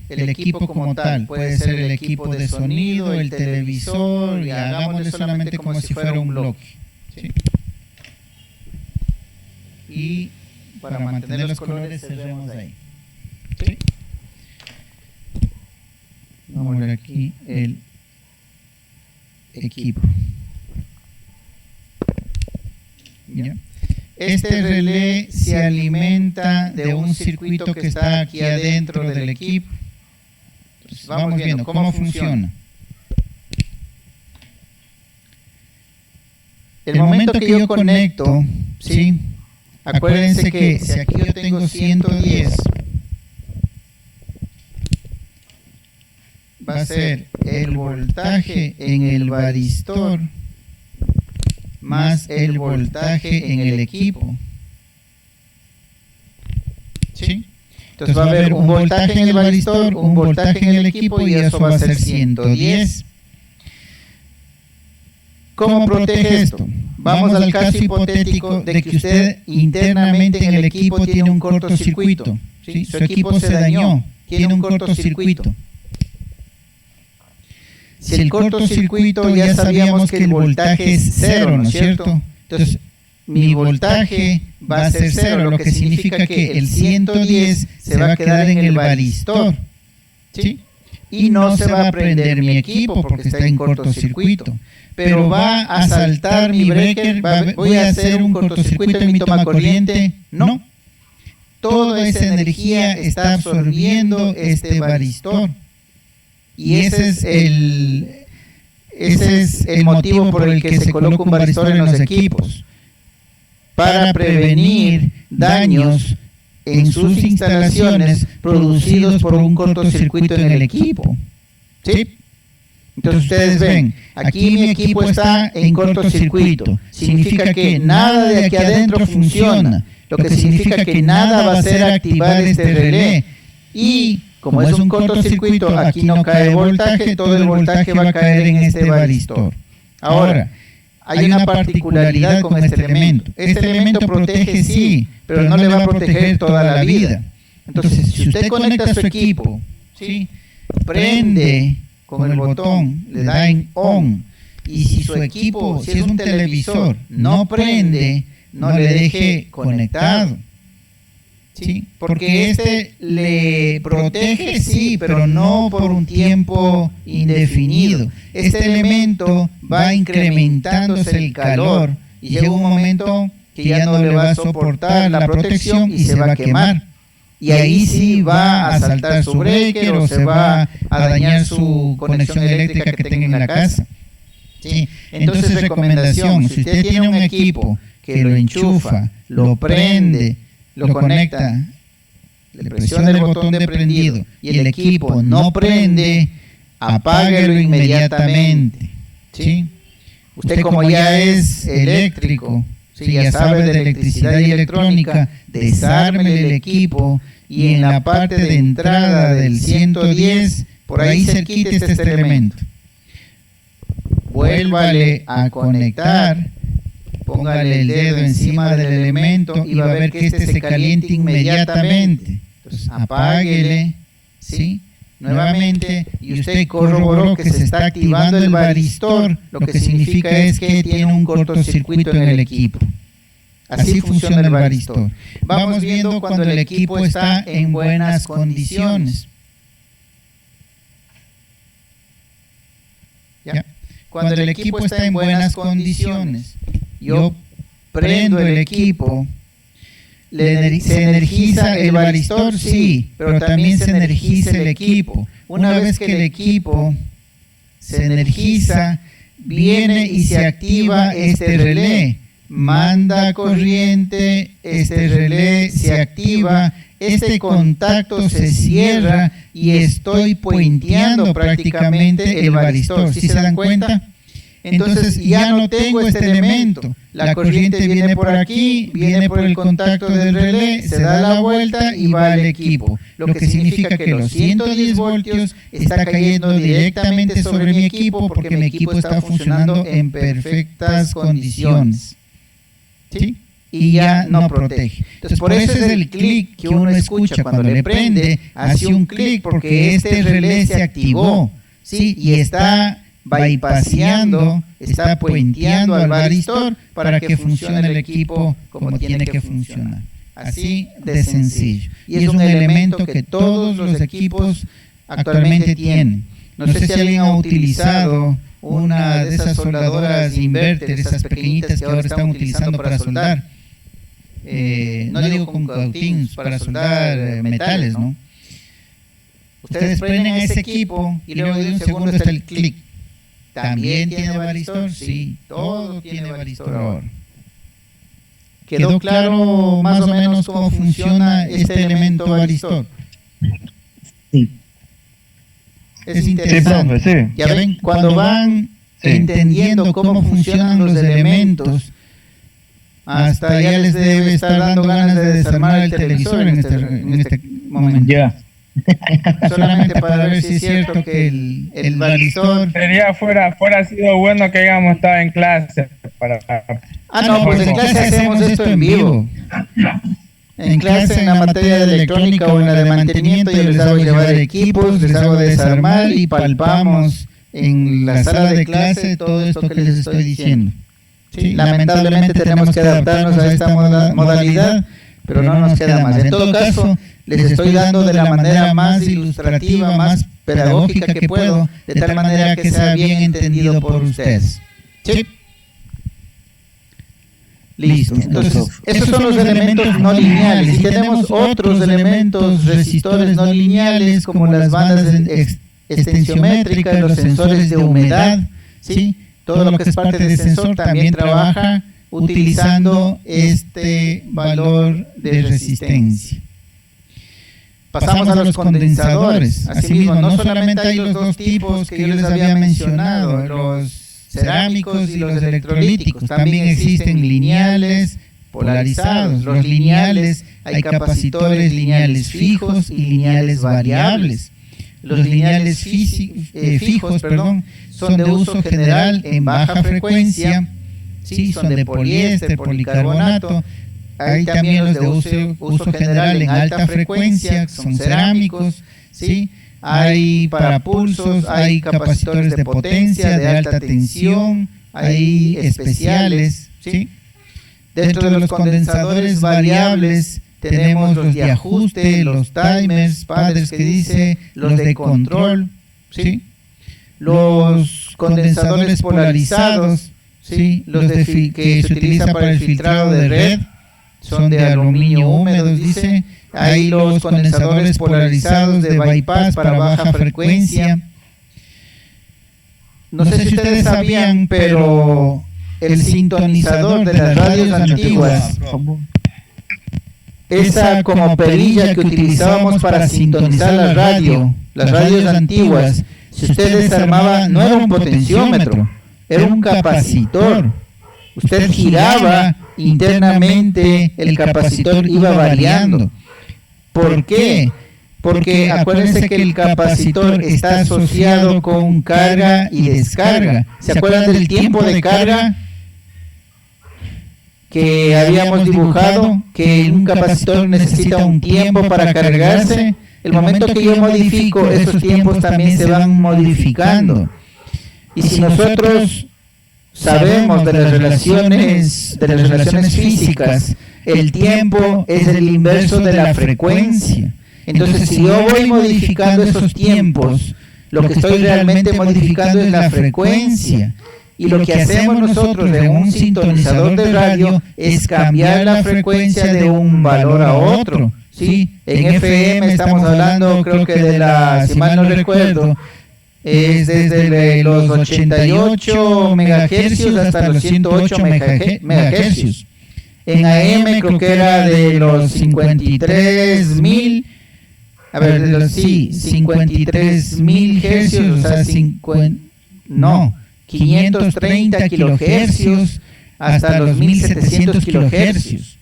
como tal. Puede ser el equipo de sonido, el televisor, y hagámosle solamente como si fuera un bloque. ¿Sí? Y para mantener los colores cerremos ahí. ¿Sí? Vamos a ver aquí el equipo. ¿Ya? Este relé se alimenta de un circuito que está aquí adentro del equipo. Entonces, vamos viendo cómo funciona. El momento que yo conecto, ¿sí? Acuérdense que si aquí yo tengo 110, va a ser el voltaje en el varistor más el voltaje en el equipo. ¿Sí? Entonces va a haber un voltaje en el varistor, un voltaje en el equipo y eso va a ser 110. ¿Cómo protege esto? Vamos al caso hipotético de que usted internamente en el equipo tiene un cortocircuito. ¿Sí? Su equipo se dañó, tiene un cortocircuito. Si el cortocircuito ya sabíamos que el voltaje es cero, ¿no es cierto? Entonces, mi voltaje va a ser cero, lo que significa que el 110 se va a quedar en el varistor. ¿Sí? y no se va a prender mi equipo porque está en cortocircuito, pero va a saltar mi breaker, voy a hacer un cortocircuito en mi toma corriente. No, toda esa energía está absorbiendo este varistor, y ese es el motivo por el que se coloca un varistor en los equipos, para prevenir daños en sus instalaciones producidos por un cortocircuito en el equipo. ¿Sí? Entonces ustedes ven, aquí mi equipo está en cortocircuito, significa que nada de aquí adentro funciona, lo que significa que nada va a hacer activar este relé, y como es un cortocircuito, aquí no cae voltaje, todo el voltaje va a caer en este varistor. Ahora, hay una particularidad con este elemento. Este elemento protege, sí, pero no le va a proteger toda la vida. Entonces, si usted conecta su equipo, ¿sí?, prende con el botón, le da en on, y si su equipo, si es un televisor, no prende, no le deje conectado. ¿Sí? Porque este le protege, sí, pero no por un tiempo indefinido. Este elemento va incrementándose el calor y llega un momento que ya no le va a soportar la protección y se va a quemar. Y ahí sí va a saltar su breaker o se va a dañar su conexión eléctrica que tenga en la casa. ¿Sí? Entonces, recomendación, si usted tiene un equipo que lo enchufa, lo prende, lo conecta, le presiona el botón de prendido y el equipo no prende, apáguelo inmediatamente. ¿Sí? Usted, como ya es eléctrico, ¿sí?, ya sabe de electricidad y electrónica, desarme el equipo y en la parte de entrada del 110, por ahí cerquita está este elemento. Vuélvale a conectar, póngale el dedo encima del elemento y va a ver que este se caliente inmediatamente. Entonces apáguele, ¿sí?, nuevamente, y usted corroboró que se está activando el varistor, lo que significa es que tiene un cortocircuito en el equipo. Así funciona el varistor. Vamos viendo cuando el equipo está en buenas condiciones. ¿Ya? Cuando el equipo está en buenas condiciones, yo prendo el equipo, se energiza el varistor, sí, pero también se energiza el equipo. Una vez que el equipo se energiza, viene y se activa este relé, manda corriente, este relé se activa, este contacto se cierra y estoy puenteando prácticamente el varistor. ¿Sí se dan cuenta? Entonces ya no tengo este elemento. La corriente viene por aquí, viene por el contacto del relé, se da la vuelta y va al equipo. Lo que significa que los 110 voltios está cayendo directamente sobre mi equipo porque mi equipo está funcionando en perfectas condiciones. ¿Sí? Y ya no protege. Entonces, por eso es el clic que uno escucha cuando le prende, hace un clic porque este relé se activó, ¿sí? Y está bypaseando, está puenteando al varistor para que funcione el equipo como tiene que funcionar. Así de sencillo. Y es un elemento que todos los equipos actualmente tienen. No sé si alguien ha utilizado una de esas soldadoras inverter, esas pequeñitas que ahora están utilizando para soldar. No digo con cautins, para soldar metales, ¿no? Ustedes prenden ese equipo y luego de un segundo está el clic. ¿También tiene varistor? Sí, todo tiene varistor ahora. ¿Quedó claro más o menos cómo funciona este elemento varistor? Sí. Es interesante. Sí, profe, sí. Ya ven, cuando van entendiendo cómo funcionan los elementos, hasta ya les debe estar dando ganas de desarmar el televisor en este momento. Ya. Solamente para ver si es cierto que el varistor... Sería fuera sido bueno que hayamos estado en clase para... no, pues en clase hacemos esto en vivo. En clase, en la materia de electrónica o en la de mantenimiento, yo les hago llevar equipos, les hago desarmar y palpamos en la sala de clase todo esto que les estoy diciendo. Sí, lamentablemente tenemos que adaptarnos a esta modalidad, pero no nos queda más. En todo caso, les estoy dando de la manera más ilustrativa, más pedagógica que puedo, de tal manera que sea bien entendido por ustedes. ¿Sí? Listo. Entonces, esos son los elementos no lineales. Y tenemos otros elementos resistores no lineales, como las bandas extensiométricas, los sensores de humedad, ¿sí? Todo lo que es parte del sensor también trabaja utilizando este valor de resistencia. Pasamos a los condensadores. Asimismo, no solamente hay los dos tipos que yo les había mencionado, los cerámicos y los electrolíticos, también existen lineales, polarizados. Los lineales, hay capacitores lineales fijos y lineales variables. Los lineales fijos, son de uso general en baja frecuencia, ¿sí? Son de poliéster, policarbonato. Hay también los de uso general en alta frecuencia, son cerámicos, ¿sí? Hay para pulsos, hay capacitores de potencia, de alta tensión, hay especiales, ¿sí? Dentro de los condensadores variables tenemos los de ajuste, los timers, padres que dice, los de control, ¿sí? Los condensadores polarizados, ¿sí? Los que se utilizan para el filtrado de red, son de aluminio húmedo, dice. Hay los condensadores polarizados de bypass para baja frecuencia. No sé si ustedes sabían, pero el sintonizador de las radios antiguas, esa como perilla que utilizábamos para sintonizar la radio, las radios antiguas, si usted desarmaba, no era un potenciómetro, era un capacitor. Usted giraba internamente, el capacitor iba variando. ¿Por qué? Porque acuérdense que el capacitor está asociado con carga y descarga. ¿Se acuerdan del tiempo de carga que habíamos dibujado? Que un capacitor necesita un tiempo para cargarse. El momento que yo modifico, esos tiempos también se van modificando. Y si nosotros sabemos de las relaciones físicas, el tiempo es el inverso de la frecuencia. Entonces, si yo voy modificando esos tiempos, lo que estoy realmente modificando es la frecuencia. Y lo que hacemos nosotros de un sintonizador de radio es cambiar la frecuencia de un valor a otro. ¿Sí? En FM estamos hablando, creo que de la, si mal no recuerdo, es desde los 88 megahercios hasta los 108 megahercios. En AM creo que era de los 53.000, a ver, de los 53.000 hercios, o sea, 530 kilohercios hasta los 1700 kilohercios.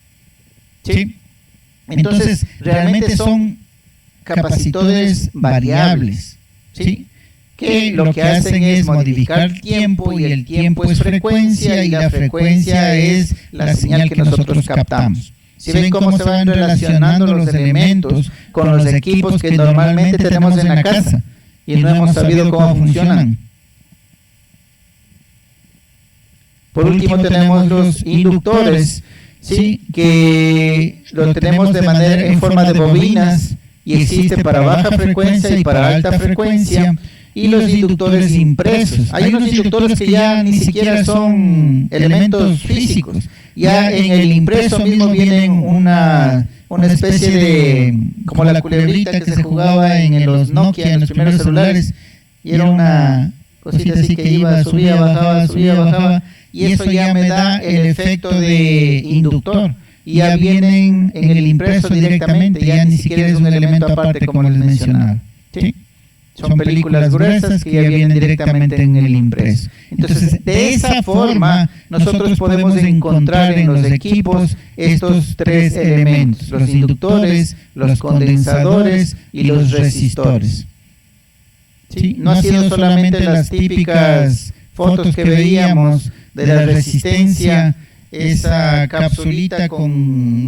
¿Sí? Entonces, realmente son capacitores variables, ¿sí? Que lo que hacen es modificar tiempo, y el tiempo es frecuencia, y la frecuencia es la señal que nosotros captamos. ¿Sí ven cómo se van relacionando los elementos con los equipos que normalmente tenemos en la casa y no hemos sabido cómo funcionan? Por último tenemos los inductores, ¿sí? Que lo tenemos de manera en forma de bobinas y existe para baja frecuencia y para alta frecuencia. Y los inductores impresos. Hay unos inductores que ya ni siquiera son elementos físicos. Ya en el impreso mismo vienen una especie de, como la culebrita que se jugaba en los Nokia, en los primeros celulares, y era una cosita así que iba, subía, bajaba, y eso ya me da el efecto de inductor. Y ya vienen en el impreso directamente, ya ni siquiera es un elemento aparte como les mencionaba. ¿Sí? Son películas gruesas que ya vienen directamente en el impreso. Entonces, de esa forma, nosotros podemos encontrar en los equipos estos tres elementos: los inductores, los condensadores y los resistores. ¿Sí? No ha sido solamente las típicas fotos que veíamos de la resistencia, esa capsulita con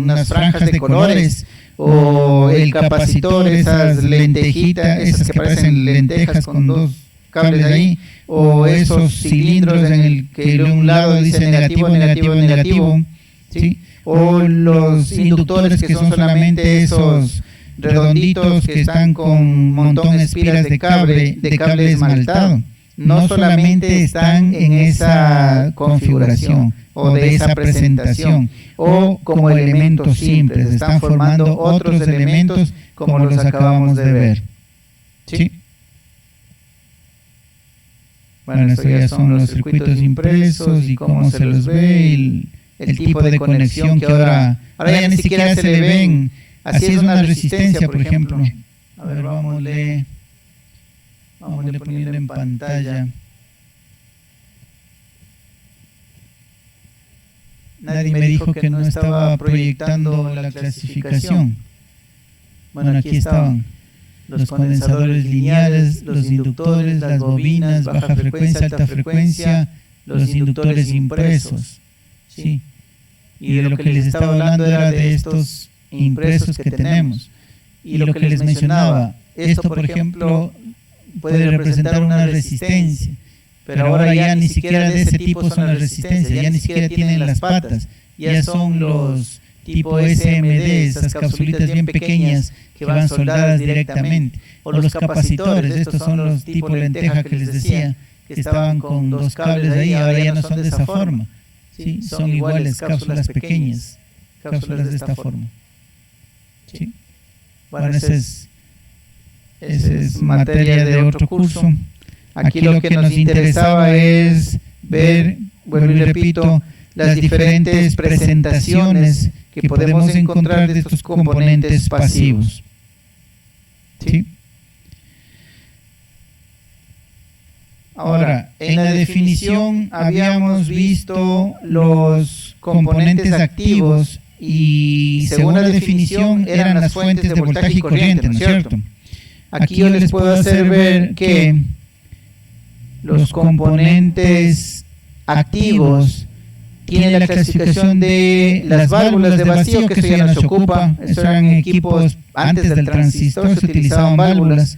unas franjas de colores, o el capacitor, esas lentejitas, esas que parecen lentejas con dos cables ahí, o esos cilindros en el que de un lado dice negativo, negativo, negativo, ¿sí? O los inductores que son solamente esos redonditos que están con un montón de espiras de cable esmaltado. No solamente están en esa configuración o de esa presentación o como elementos simples, están formando otros elementos como los acabamos de ver. ¿Sí? Bueno, estos ya son los circuitos impresos y cómo se los ve, el tipo de conexión que ahora ya ni siquiera se le ven. Así es una resistencia, por ejemplo. A ver, vámonos poniendo en pantalla. Nadie me dijo que no estaba proyectando la clasificación. Bueno, aquí estaban los condensadores lineales, los inductores, las bobinas, baja frecuencia, alta frecuencia, los inductores impresos. Sí. Y de lo que les estaba hablando era de estos impresos que tenemos. Y lo que les mencionaba, esto por ejemplo puede representar una resistencia, pero ahora ya ni siquiera de ese tipo son las resistencias, ya ni siquiera tienen las patas, ya son los tipo SMD, esas capsulitas bien pequeñas que van soldadas directamente, o los capacitores, estos son los tipo lenteja que les decía, que estaban con dos cables ahí, ahora ya no son de esa forma, ¿sí? Son iguales, cápsulas pequeñas, cápsulas de esta forma. ¿Sí? Bueno, esa es materia de otro curso. Aquí lo que nos interesaba es ver, vuelvo y repito, las diferentes presentaciones que podemos encontrar de estos componentes pasivos. ¿Sí? Ahora, en la definición habíamos visto los componentes activos y según la definición eran las fuentes de voltaje y corriente, ¿no es cierto? Aquí yo les puedo hacer ver que los componentes activos tienen la clasificación de las válvulas de vacío, que eso ya nos ocupa. Eso eran equipos antes del transistor, se utilizaban válvulas,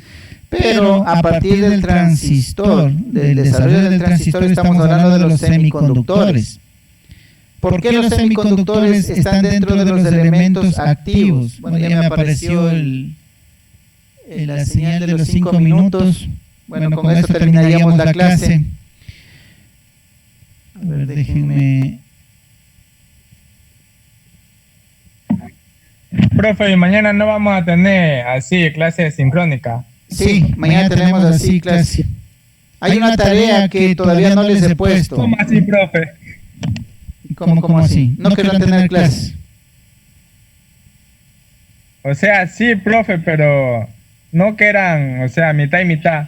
pero a partir del transistor, del desarrollo del transistor, estamos hablando de los semiconductores. ¿Por qué los semiconductores están dentro de los elementos activos? Bueno, ya me apareció la señal de los 5 minutos. Bueno, con esto terminaríamos la clase. A ver, déjenme. Profe, y mañana no vamos a tener así clase sincrónica. Sí, mañana tenemos así clase. Hay una tarea que todavía no les he puesto. ¿Cómo así, profe? ¿Cómo así? ¿No querrán tener clase? O sea, sí, profe, pero no que eran, o sea, mitad y mitad.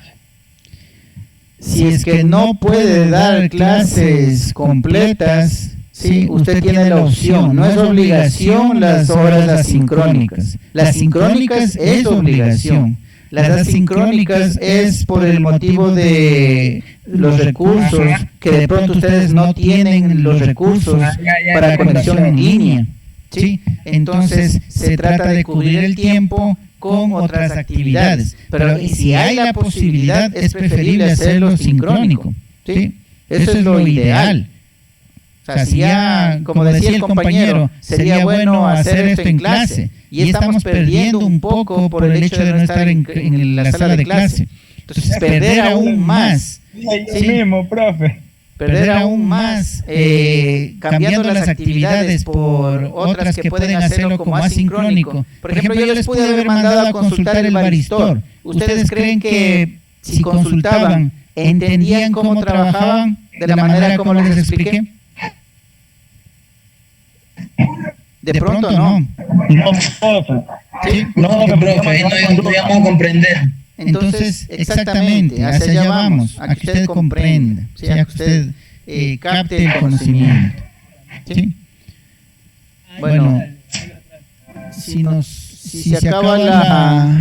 Si es que no puede dar clases completas, sí, usted tiene la opción. No es obligación las horas asincrónicas. Las sincrónicas es obligación. Las asincrónicas es por el motivo de los recursos, que de pronto ustedes no tienen los recursos para conexión en línea. ¿Sí? Entonces se trata de cubrir el tiempo con otras actividades, pero si hay la posibilidad es preferible hacerlo sincrónico, ¿sí? Eso es lo ideal. O sea, si ya, como decía el compañero, sería bueno hacer esto en clase y estamos perdiendo un poco por el hecho de no estar en la sala de clase. Entonces perder aún más, ¿sí? Mismo, profe. Perder aún más cambiando las actividades por otras que pueden hacerlo como asincrónico. Por ejemplo, yo les pude haber mandado a consultar el varistor. ¿Ustedes creen que si consultaban entendían cómo trabajaban de la manera como les expliqué? De pronto no. No, profe. ¿Sí? No, profe, no vamos a comprender. Entonces, exactamente, hacia allá vamos, a que usted comprenda, ¿sí? A que usted capte el conocimiento. ¿Sí? Bueno, si se acaba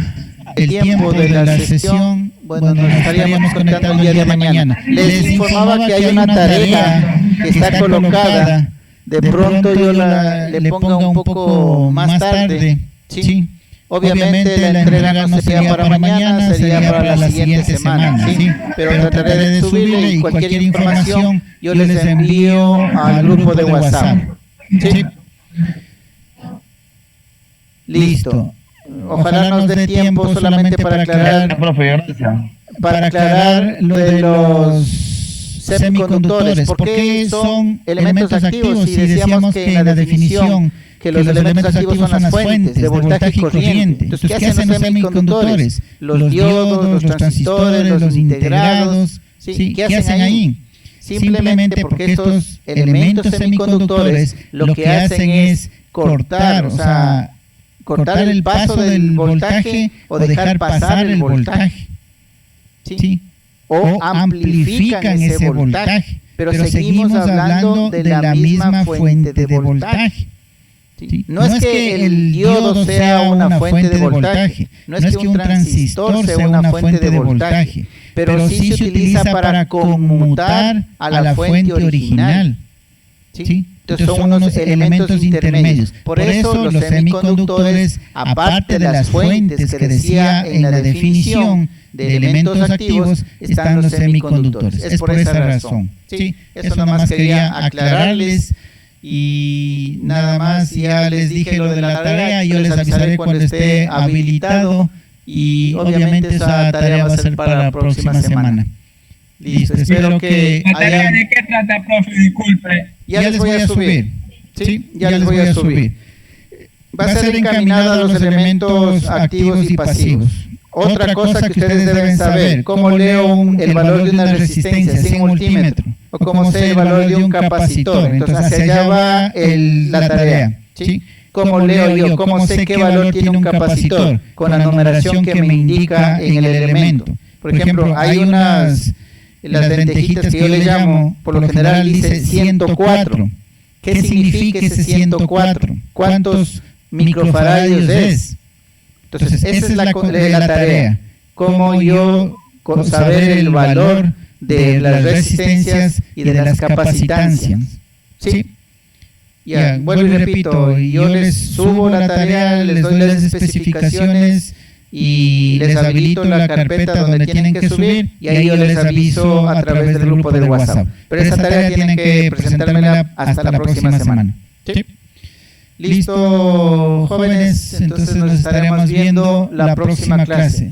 el tiempo de la sesión, bueno, nos estaríamos conectando el día de mañana. Les informaba que hay una tarea que está colocada, de pronto yo le ponga un poco más tarde, ¿sí? Obviamente la entrega no sería para mañana, sería para la siguiente semana, ¿sí? Pero trataré de subirle y cualquier información yo les envío al grupo de WhatsApp. ¿Sí? Listo. ojalá nos dé tiempo solamente para aclarar, lo de los semiconductores. ¿Por qué son elementos activos? Si decíamos que en la definición que los elementos activos son las fuentes de voltaje y corriente. Entonces, ¿qué hacen los semiconductores? Los diodos, los transistores, los integrados, ¿sí? ¿Qué hacen ahí? Simplemente porque estos elementos semiconductores lo que hacen es cortar, o sea, cortar el paso del voltaje o dejar pasar el voltaje, ¿sí? O amplifican ese voltaje, pero seguimos hablando de la misma fuente de voltaje. ¿Sí? No es que el diodo sea una fuente de voltaje, no es que un transistor sea una fuente de voltaje, pero sí se utiliza para conmutar a la fuente original. ¿Sí? Entonces son unos elementos intermedios. Por eso los semiconductores, aparte de las fuentes que decía en la definición de elementos activos, están los semiconductores. Es por esa razón. ¿Sí? Eso nada más quería aclararles. Y nada más, ya les dije lo de la tarea, yo les avisaré cuando esté habilitado y obviamente esa tarea va a ser para la próxima semana. Listo, espero que ¿La tarea de qué trata, profe? Disculpe. Ya les voy a subir. Sí, ya les voy a subir. Va a ser encaminado a los elementos activos y pasivos. Otra cosa que ustedes deben saber, cómo leo el valor de una resistencia sin multímetro, o cómo sé el valor de un capacitor. Entonces hacia allá va la tarea, ¿sí? ¿Cómo leo yo? ¿Cómo sé qué valor tiene un capacitor? Con la numeración que me indica en el elemento. Por ejemplo, hay las lentejitas que yo le llamo, por lo general dice 104. ¿Qué significa ese 104? ¿Cuántos microfaradios es? Entonces, esa es la tarea. Cómo yo saber el valor de las resistencias y de las capacitancias. ¿Sí? Ya, vuelvo y repito, yo les subo la tarea, les doy las especificaciones y les habilito la carpeta donde tienen que subir y ahí yo les aviso a través del grupo de WhatsApp. Pero esa tarea tienen que presentármela hasta la próxima semana. ¿Sí? Listo, jóvenes, entonces nos estaremos viendo la próxima clase.